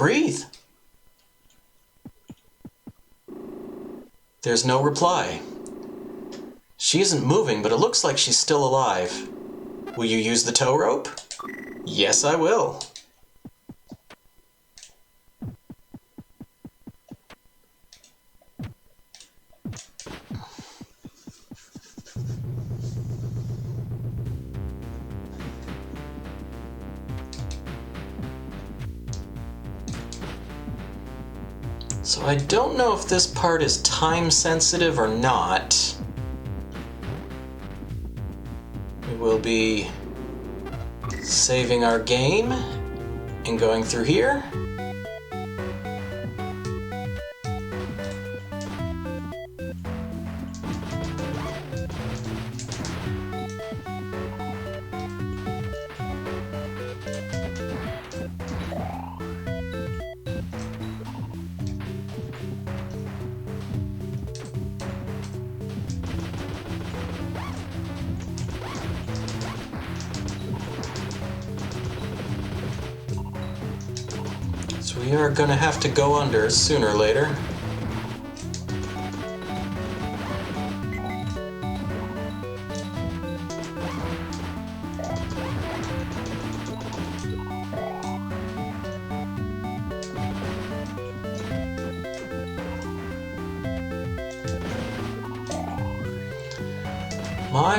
breathe. There's no reply. She isn't moving, but it looks like she's still alive. Will you use the tow rope? Yes, I will. So I don't know if this part is time sensitive or not. We will be saving our game and going through here. So we are going to have to go under sooner or later.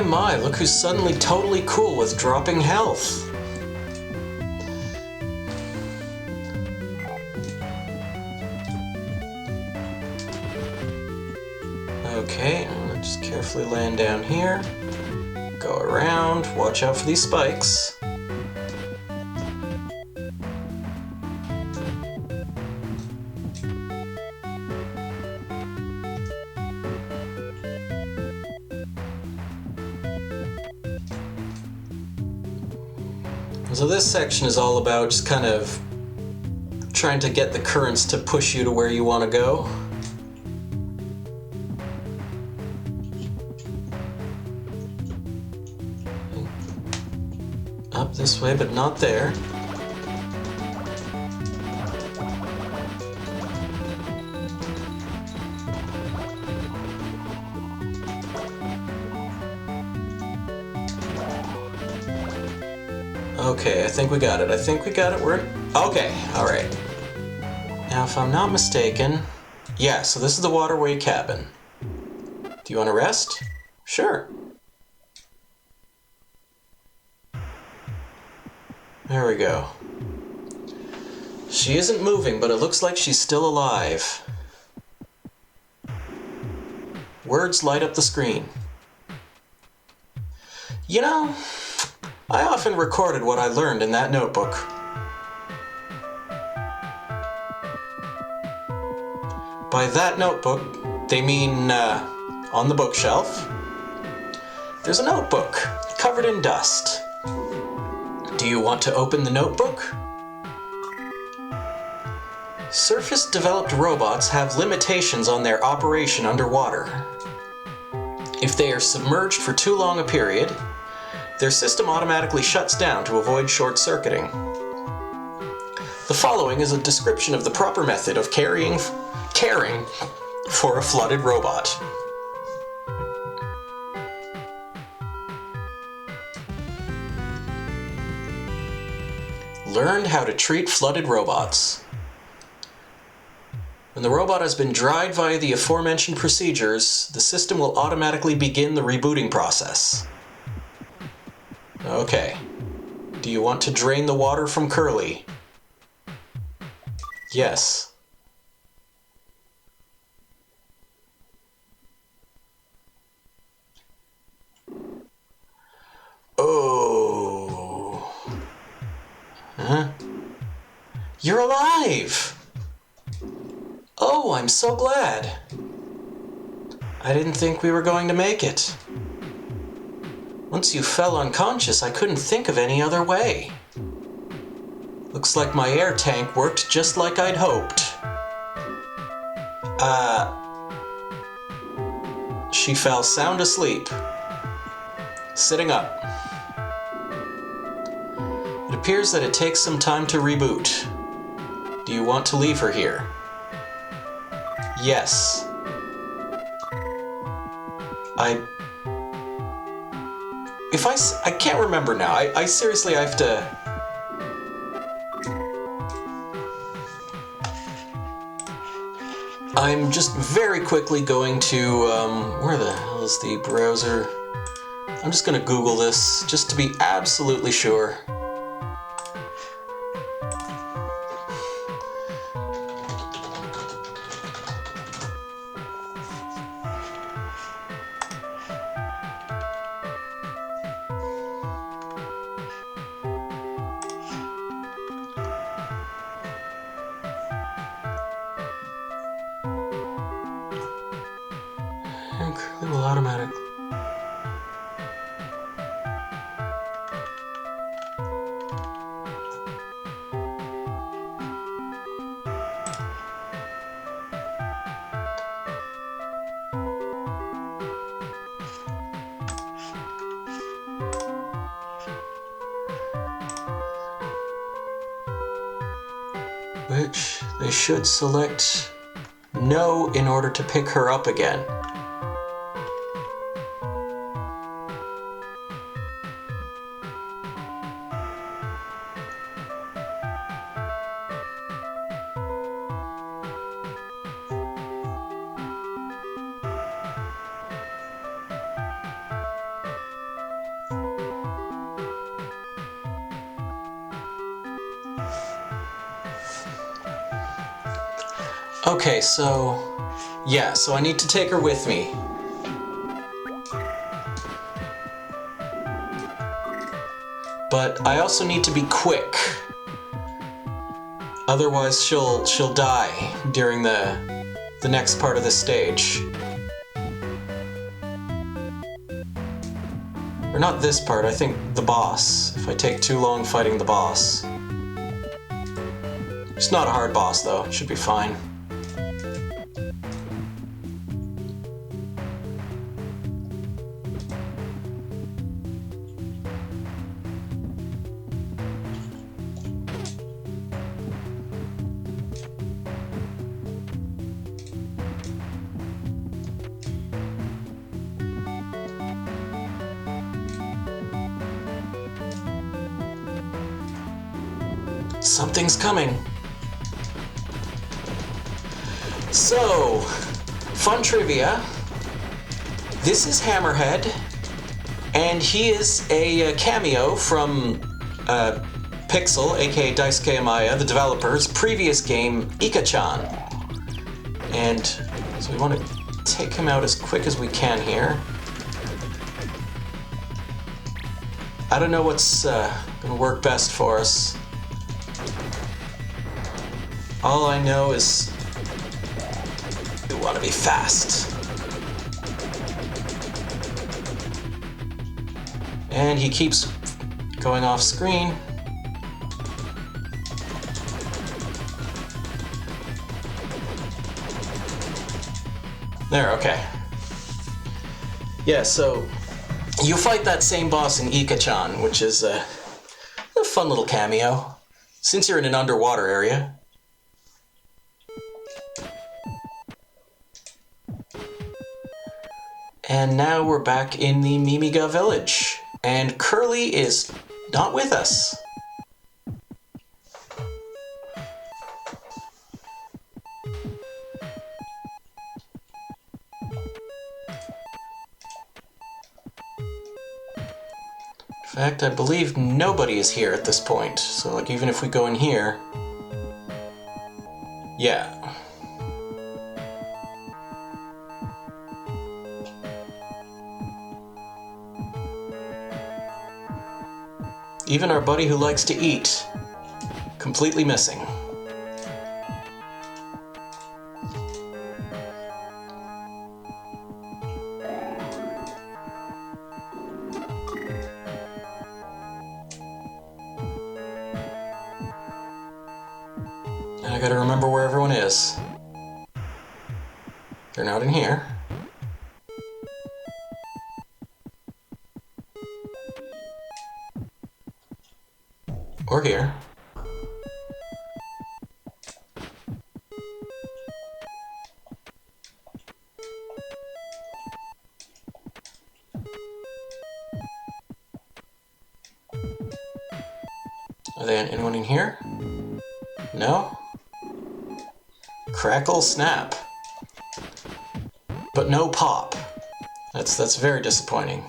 My, look who's suddenly totally cool with dropping health. Okay, I'm gonna just carefully land down here. Go around, watch out for these spikes. So this section is all about just kind of trying to get the currents to push you to where you want to go. Up this way, but not there. Okay, I think we got it. We're... Okay, alright. Now, if I'm not mistaken... Yeah, so this is the waterway cabin. Do you want to rest? Sure. There we go. She isn't moving, but it looks like she's still alive. Words light up the screen. You know, I often recorded what I learned in that notebook. By that notebook, they mean on the bookshelf. There's a notebook covered in dust. Do you want to open the notebook? Surface-developed robots have limitations on their operation underwater. If they are submerged for too long a period, their system automatically shuts down to avoid short-circuiting. The following is a description of the proper method of caring for a flooded robot. Learn how to treat flooded robots. When the robot has been dried via the aforementioned procedures, the system will automatically begin the rebooting process. Okay. Do you want to drain the water from Curly? Yes. Oh. Huh? You're alive! Oh, I'm so glad. I didn't think we were going to make it. Once you fell unconscious, I couldn't think of any other way. Looks like my air tank worked just like I'd hoped. She fell sound asleep. Sitting up. It appears that it takes some time to reboot. Do Do you want to leave her here? Yes. I can't remember now. I seriously have to... I'm just very quickly going to, where the hell is the browser? I'm just gonna Google this, just to be absolutely sure. It will automatically... Which they should select no in order to pick her up again. Okay, so I need to take her with me. But I also need to be quick. Otherwise she'll die during the next part of the stage. Or not this part, I think the boss. If I take too long fighting the boss. It's not a hard boss though, it should be fine. Something's coming. So, fun trivia. This is Hammerhead, and he is a cameo from Pixel, aka Daisuke Amaya, the developer's previous game, Ika-chan. And so we want to take him out as quick as we can here. I don't know what's gonna work best for us. All I know is we want to be fast. And he keeps going off screen. There, okay. Yeah, so you fight that same boss in Ika-chan, which is a fun little cameo, since you're in an underwater area. And now we're back in the Mimiga village, and Curly is not with us. In fact, I believe nobody is here at this point, so like even if we go in here... Yeah. Even our buddy who likes to eat, completely missing. And I gotta remember where everyone is. They're not in here. Or here. Are there anyone in here? No? Crackle, snap. But no pop. That's very disappointing.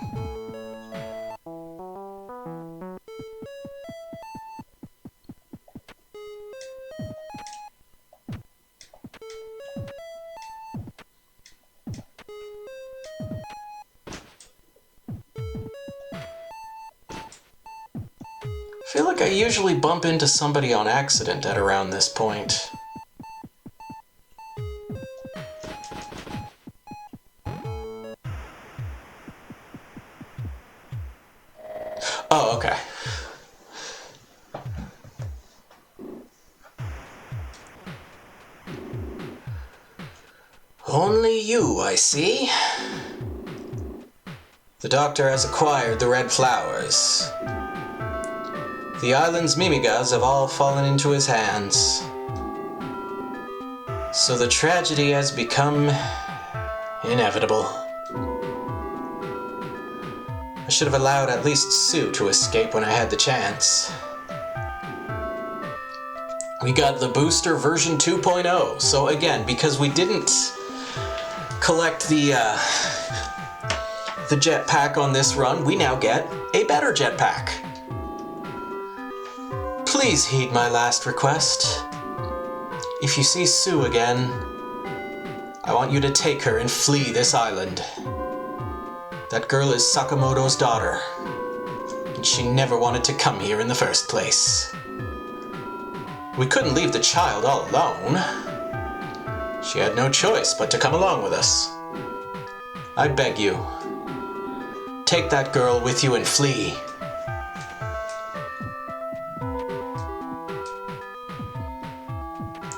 I feel like I usually bump into somebody on accident at around this point. Oh, okay. Only you, I see. The doctor has acquired the red flowers. The island's Mimigas have all fallen into his hands. So the tragedy has become inevitable. I should have allowed at least Sue to escape when I had the chance. We got the booster version 2.0. So again, because we didn't collect the jetpack on this run, we now get a better jetpack. Please heed my last request. If you see Sue again, I want you to take her and flee this island. That girl is Sakamoto's daughter, and she never wanted to come here in the first place. We couldn't leave the child all alone. She had no choice but to come along with us. I beg you, take that girl with you and flee.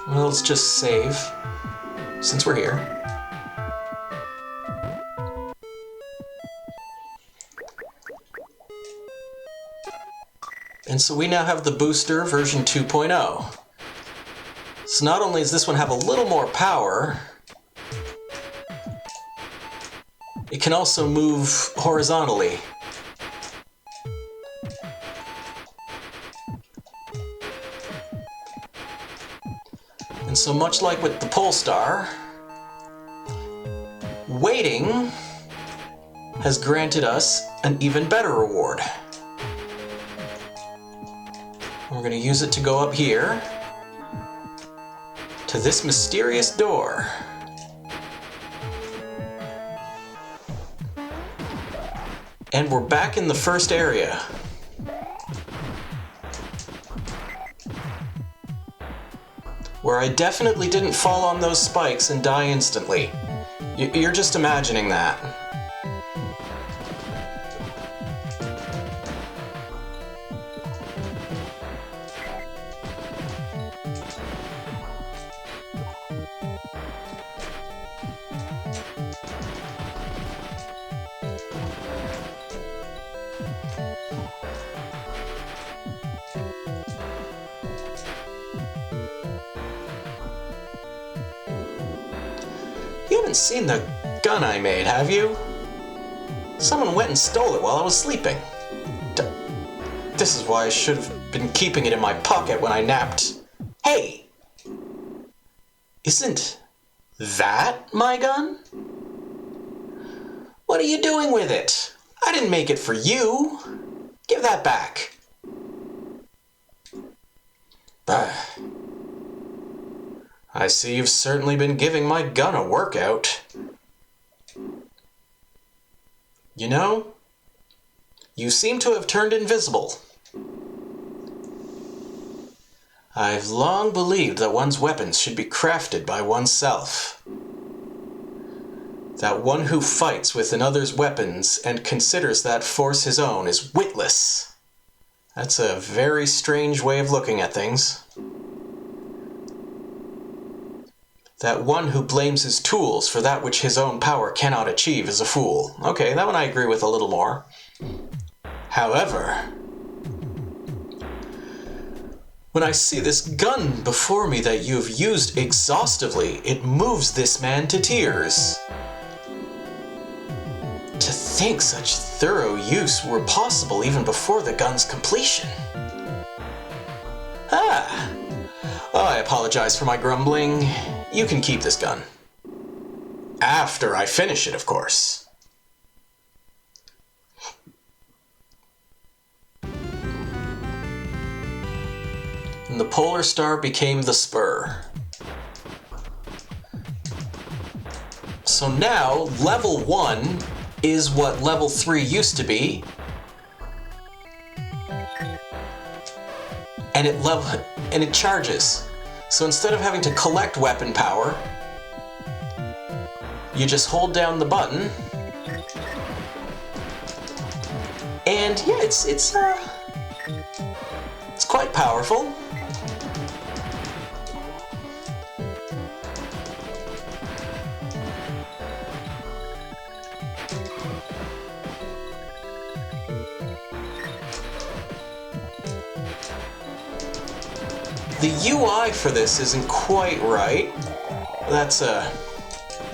Well, let's just save, since we're here. And so we now have the booster version 2.0. So not only does this one have a little more power, it can also move horizontally. And so much like with the Polestar, waiting has granted us an even better reward. We're going to use it to go up here to this mysterious door. And we're back in the first area. Where I definitely didn't fall on those spikes and die instantly. You're just imagining that. You haven't seen the gun I made, have you? Someone went and stole it while I was sleeping. This is why I should have been keeping it in my pocket when I napped. Hey! Isn't that my gun? What are you doing with it? I didn't make it for you. Give that back. I see you've certainly been giving my gun a workout. You know, you seem to have turned invisible. I've long believed that one's weapons should be crafted by oneself. That one who fights with another's weapons and considers that force his own is witless. That's a very strange way of looking at things. That one who blames his tools for that which his own power cannot achieve is a fool. Okay, that one I agree with a little more. However, when I see this gun before me that you have used exhaustively, it moves this man to tears. To think such thorough use were possible even before the gun's completion. Ah! Oh, I apologize for my grumbling. You can keep this gun. After I finish it, of course. And the Polar Star became the spur. So now, level 1 is what level 3 used to be. And it charges. So instead of having to collect weapon power, you just hold down the button. And yeah, it's quite powerful. The UI for this isn't quite right. That's a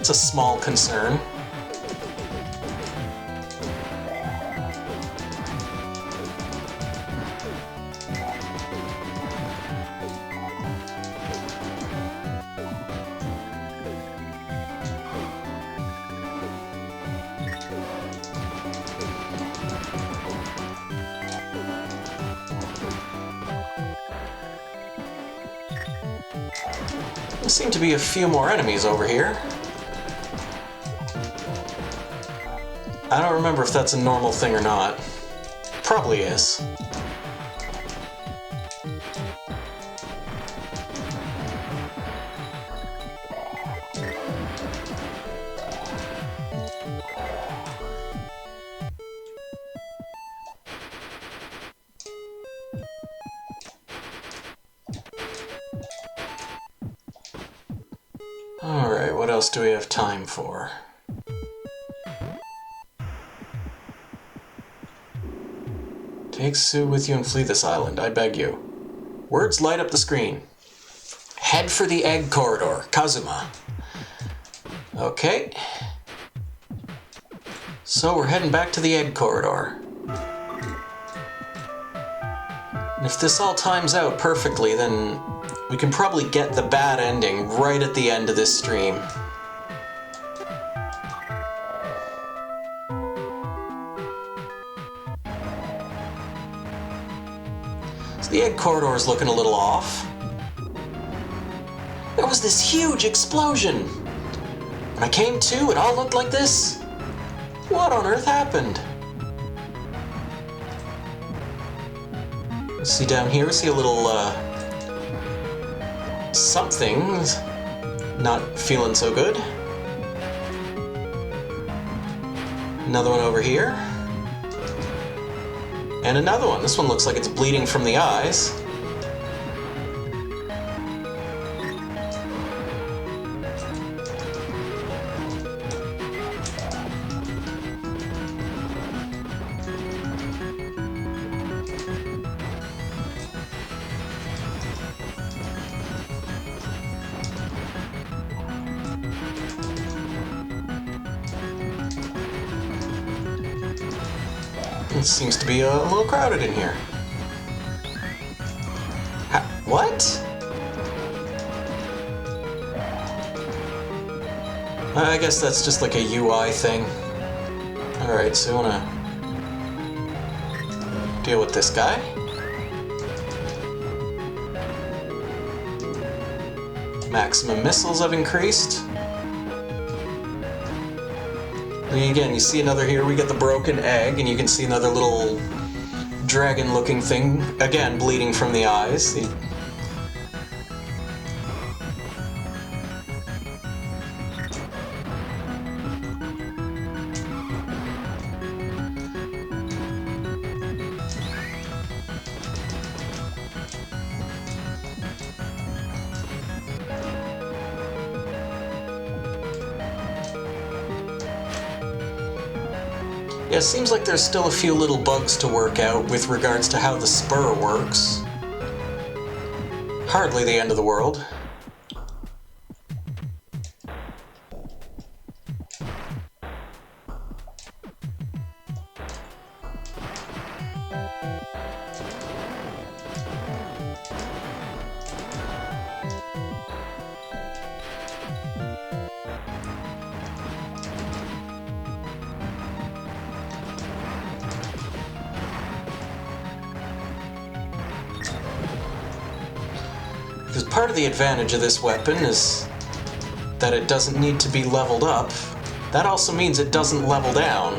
small concern. There seem to be a few more enemies over here. I don't remember if that's a normal thing or not. Probably is. Alright, what else do we have time for? Take Sue with you and flee this island, I beg you. Words light up the screen. Head for the egg corridor, Kazuma. Okay. So we're heading back to the egg corridor. And if this all times out perfectly, then we can probably get the bad ending right at the end of this stream. So the egg corridor is looking a little off. There was this huge explosion. When I came to, it all looked like this. What on earth happened? See down here, we see a little, something. Not feeling so good. Another one over here. And another one. This one looks like it's bleeding from the eyes. It seems to be a little crowded in here. What? I guess that's just like a UI thing. Alright, so I wanna deal with this guy. Maximum missiles have increased. And again, you see another here, we get the broken egg, and you can see another little dragon-looking thing, again, bleeding from the eyes. Yeah, it seems like there's still a few little bugs to work out with regards to how the spur works. Hardly the end of the world. Part of the advantage of this weapon is that it doesn't need to be leveled up. That also means it doesn't level down.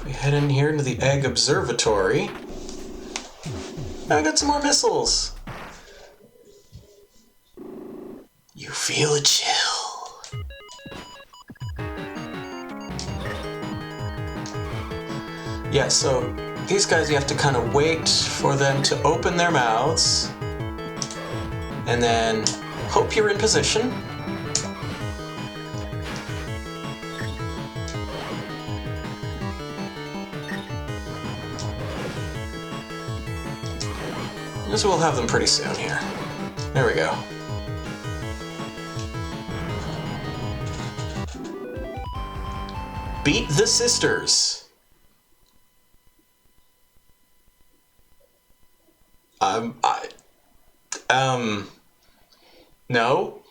We head in here into the Egg Observatory. I got some more missiles. You feel a chill. Yeah, so these guys, you have to kind of wait for them to open their mouths and then hope you're in position. So we'll have them pretty soon here. There we go. Beat the sisters. No.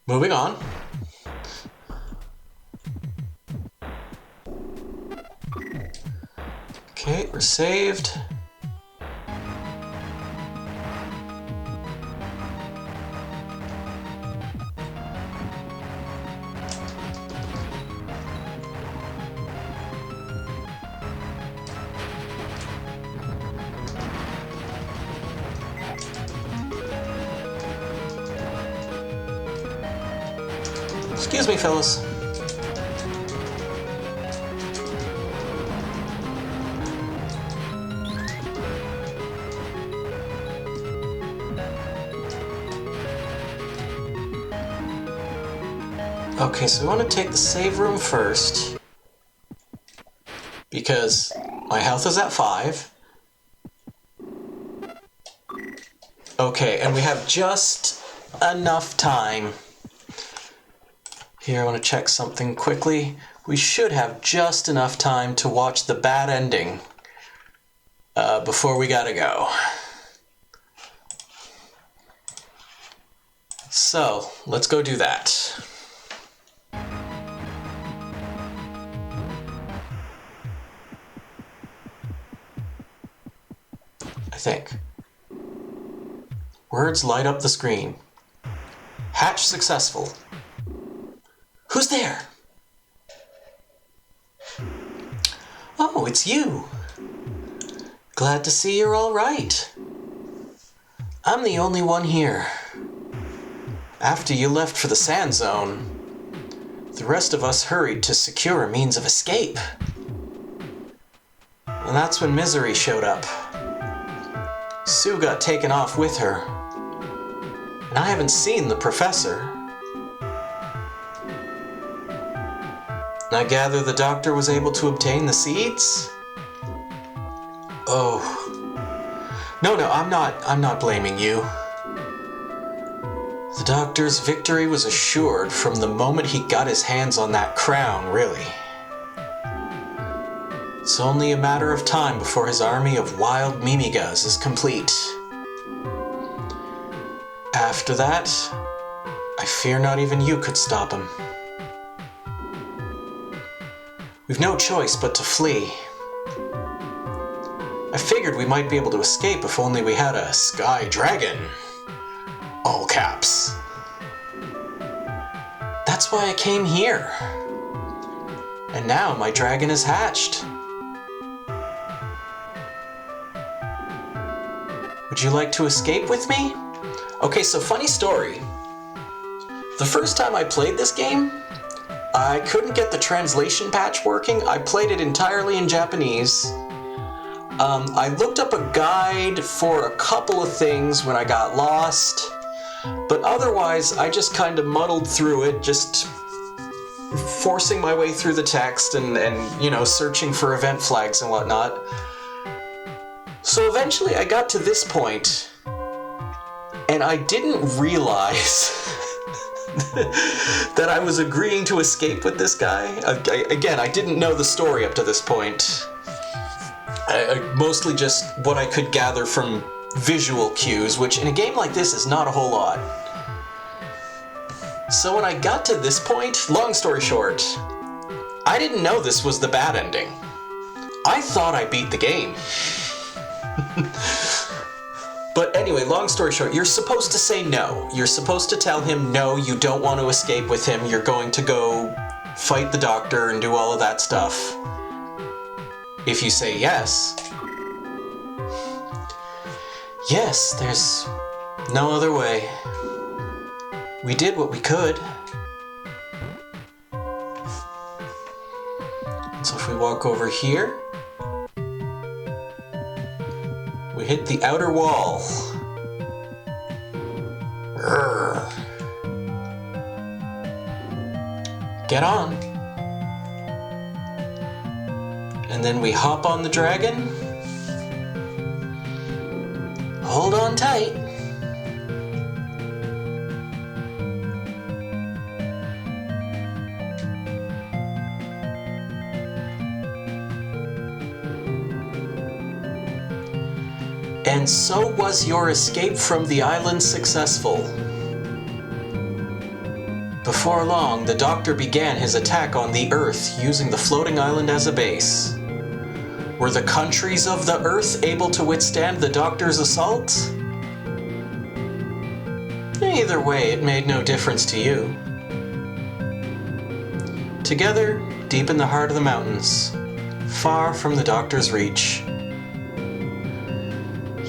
Moving on. Okay, we're saved. Excuse me, fellas. Okay, so we want to take the save room first, because my health is at 5. Okay, and we have just enough time. Here, I want to check something quickly. We should have just enough time to watch the bad ending before we gotta go. So, let's go do that. I think. Words light up the screen. Hatch successful. Who's there? Oh, it's you. Glad to see you're all right. I'm the only one here. After you left for the Sand Zone, the rest of us hurried to secure a means of escape. And that's when Misery showed up. Sue got taken off with her. And I haven't seen the professor. I gather the doctor was able to obtain the seeds? Oh. No, I'm not blaming you. The doctor's victory was assured from the moment he got his hands on that crown, really. It's only a matter of time before his army of wild Mimigas is complete. After that, I fear not even you could stop him. We've no choice but to flee. I figured we might be able to escape if only we had a sky dragon. All caps. That's why I came here. And now my dragon is hatched. Would you like to escape with me? Okay, so funny story. The first time I played this game, I couldn't get the translation patch working. I played it entirely in Japanese. I looked up a guide for a couple of things when I got lost, but otherwise I just kind of muddled through it, just forcing my way through the text and you know, searching for event flags and whatnot. So eventually I got to this point, and I didn't realize that I was agreeing to escape with this guy. Again, I didn't know the story up to this point. Mostly just what I could gather from visual cues, which in a game like this is not a whole lot. So when I got to this point, long story short, I didn't know this was the bad ending. I thought I beat the game. But anyway, long story short, you're supposed to say no. You're supposed to tell him, no, you don't want to escape with him. You're going to go fight the doctor and do all of that stuff. If you say yes, there's no other way. We did what we could. So if we walk over here, we hit the outer wall. Urgh. Get on. And then we hop on the dragon. Hold on tight. And so was your escape from the island successful. Before long, the Doctor began his attack on the Earth using the floating island as a base. Were the countries of the Earth able to withstand the Doctor's assault? Either way, it made no difference to you. Together, deep in the heart of the mountains, far from the Doctor's reach,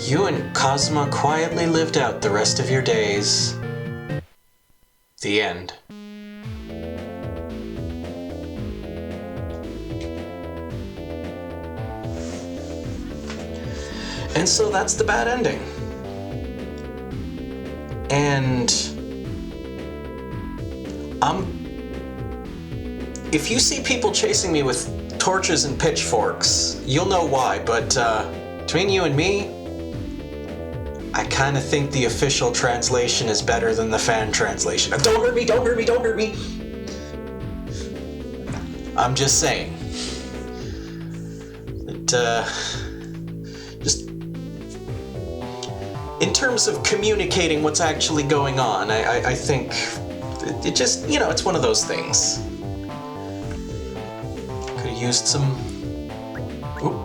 you and Cosma quietly lived out the rest of your days. The end. And so that's the bad ending. And if you see people chasing me with torches and pitchforks, you'll know why, but between you and me, I kind of think the official translation is better than the fan translation. Don't hurt me, don't hurt me, don't hurt me! I'm just saying. Just in terms of communicating what's actually going on, I think it just, you know, it's one of those things. Could have used some... Oop.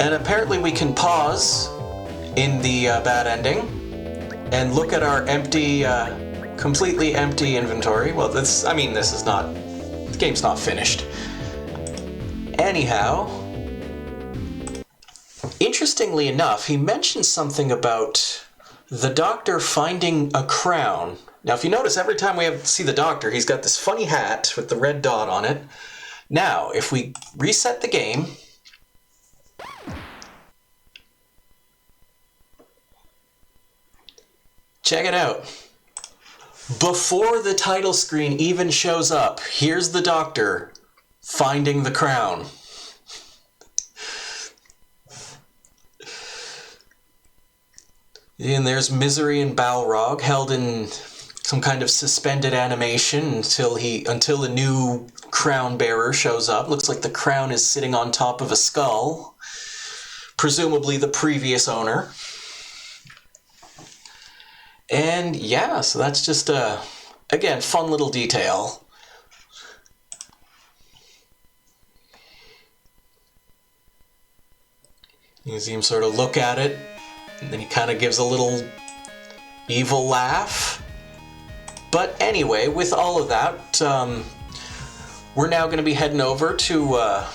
And apparently we can pause in the bad ending and look at our empty, completely empty inventory. Well, this is not, the game's not finished. Anyhow, interestingly enough, he mentioned something about the Doctor finding a crown. Now, if you notice, every time we see the Doctor, he's got this funny hat with the red dot on it. Now, if we reset the game, check it out. Before the title screen even shows up, here's the Doctor finding the crown. And there's Misery and Balrog held in some kind of suspended animation until a new crown bearer shows up. Looks like the crown is sitting on top of a skull, presumably the previous owner. And yeah, so that's just again, fun little detail. You see him sort of look at it, and then he kind of gives a little evil laugh. But anyway, with all of that, we're now going to be heading over to... we're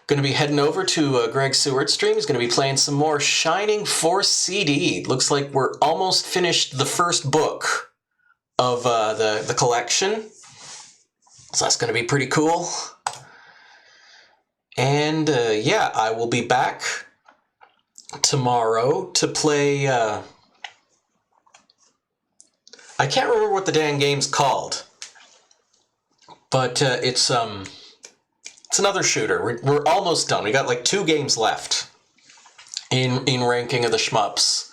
going to be heading over to Greg Seward's stream. He's going to be playing some more Shining Force CD. Looks like we're almost finished the first book of the collection. So that's going to be pretty cool. And yeah, I will be back tomorrow to play... I can't remember what the dang game's called. But it's another shooter. We're almost done. We got like 2 games left in ranking of the shmups.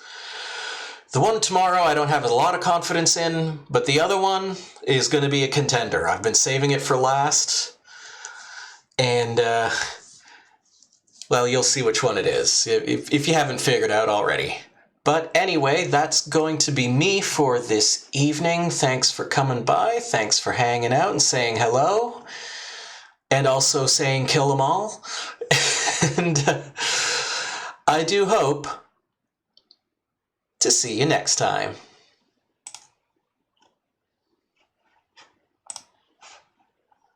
The one tomorrow I don't have a lot of confidence in, but the other one is going to be a contender. I've been saving it for last, and well, you'll see which one it is if you haven't figured out already. But anyway, that's going to be me for this evening. Thanks for coming by. Thanks for hanging out and saying hello. And also saying kill 'em all. And I do hope to see you next time.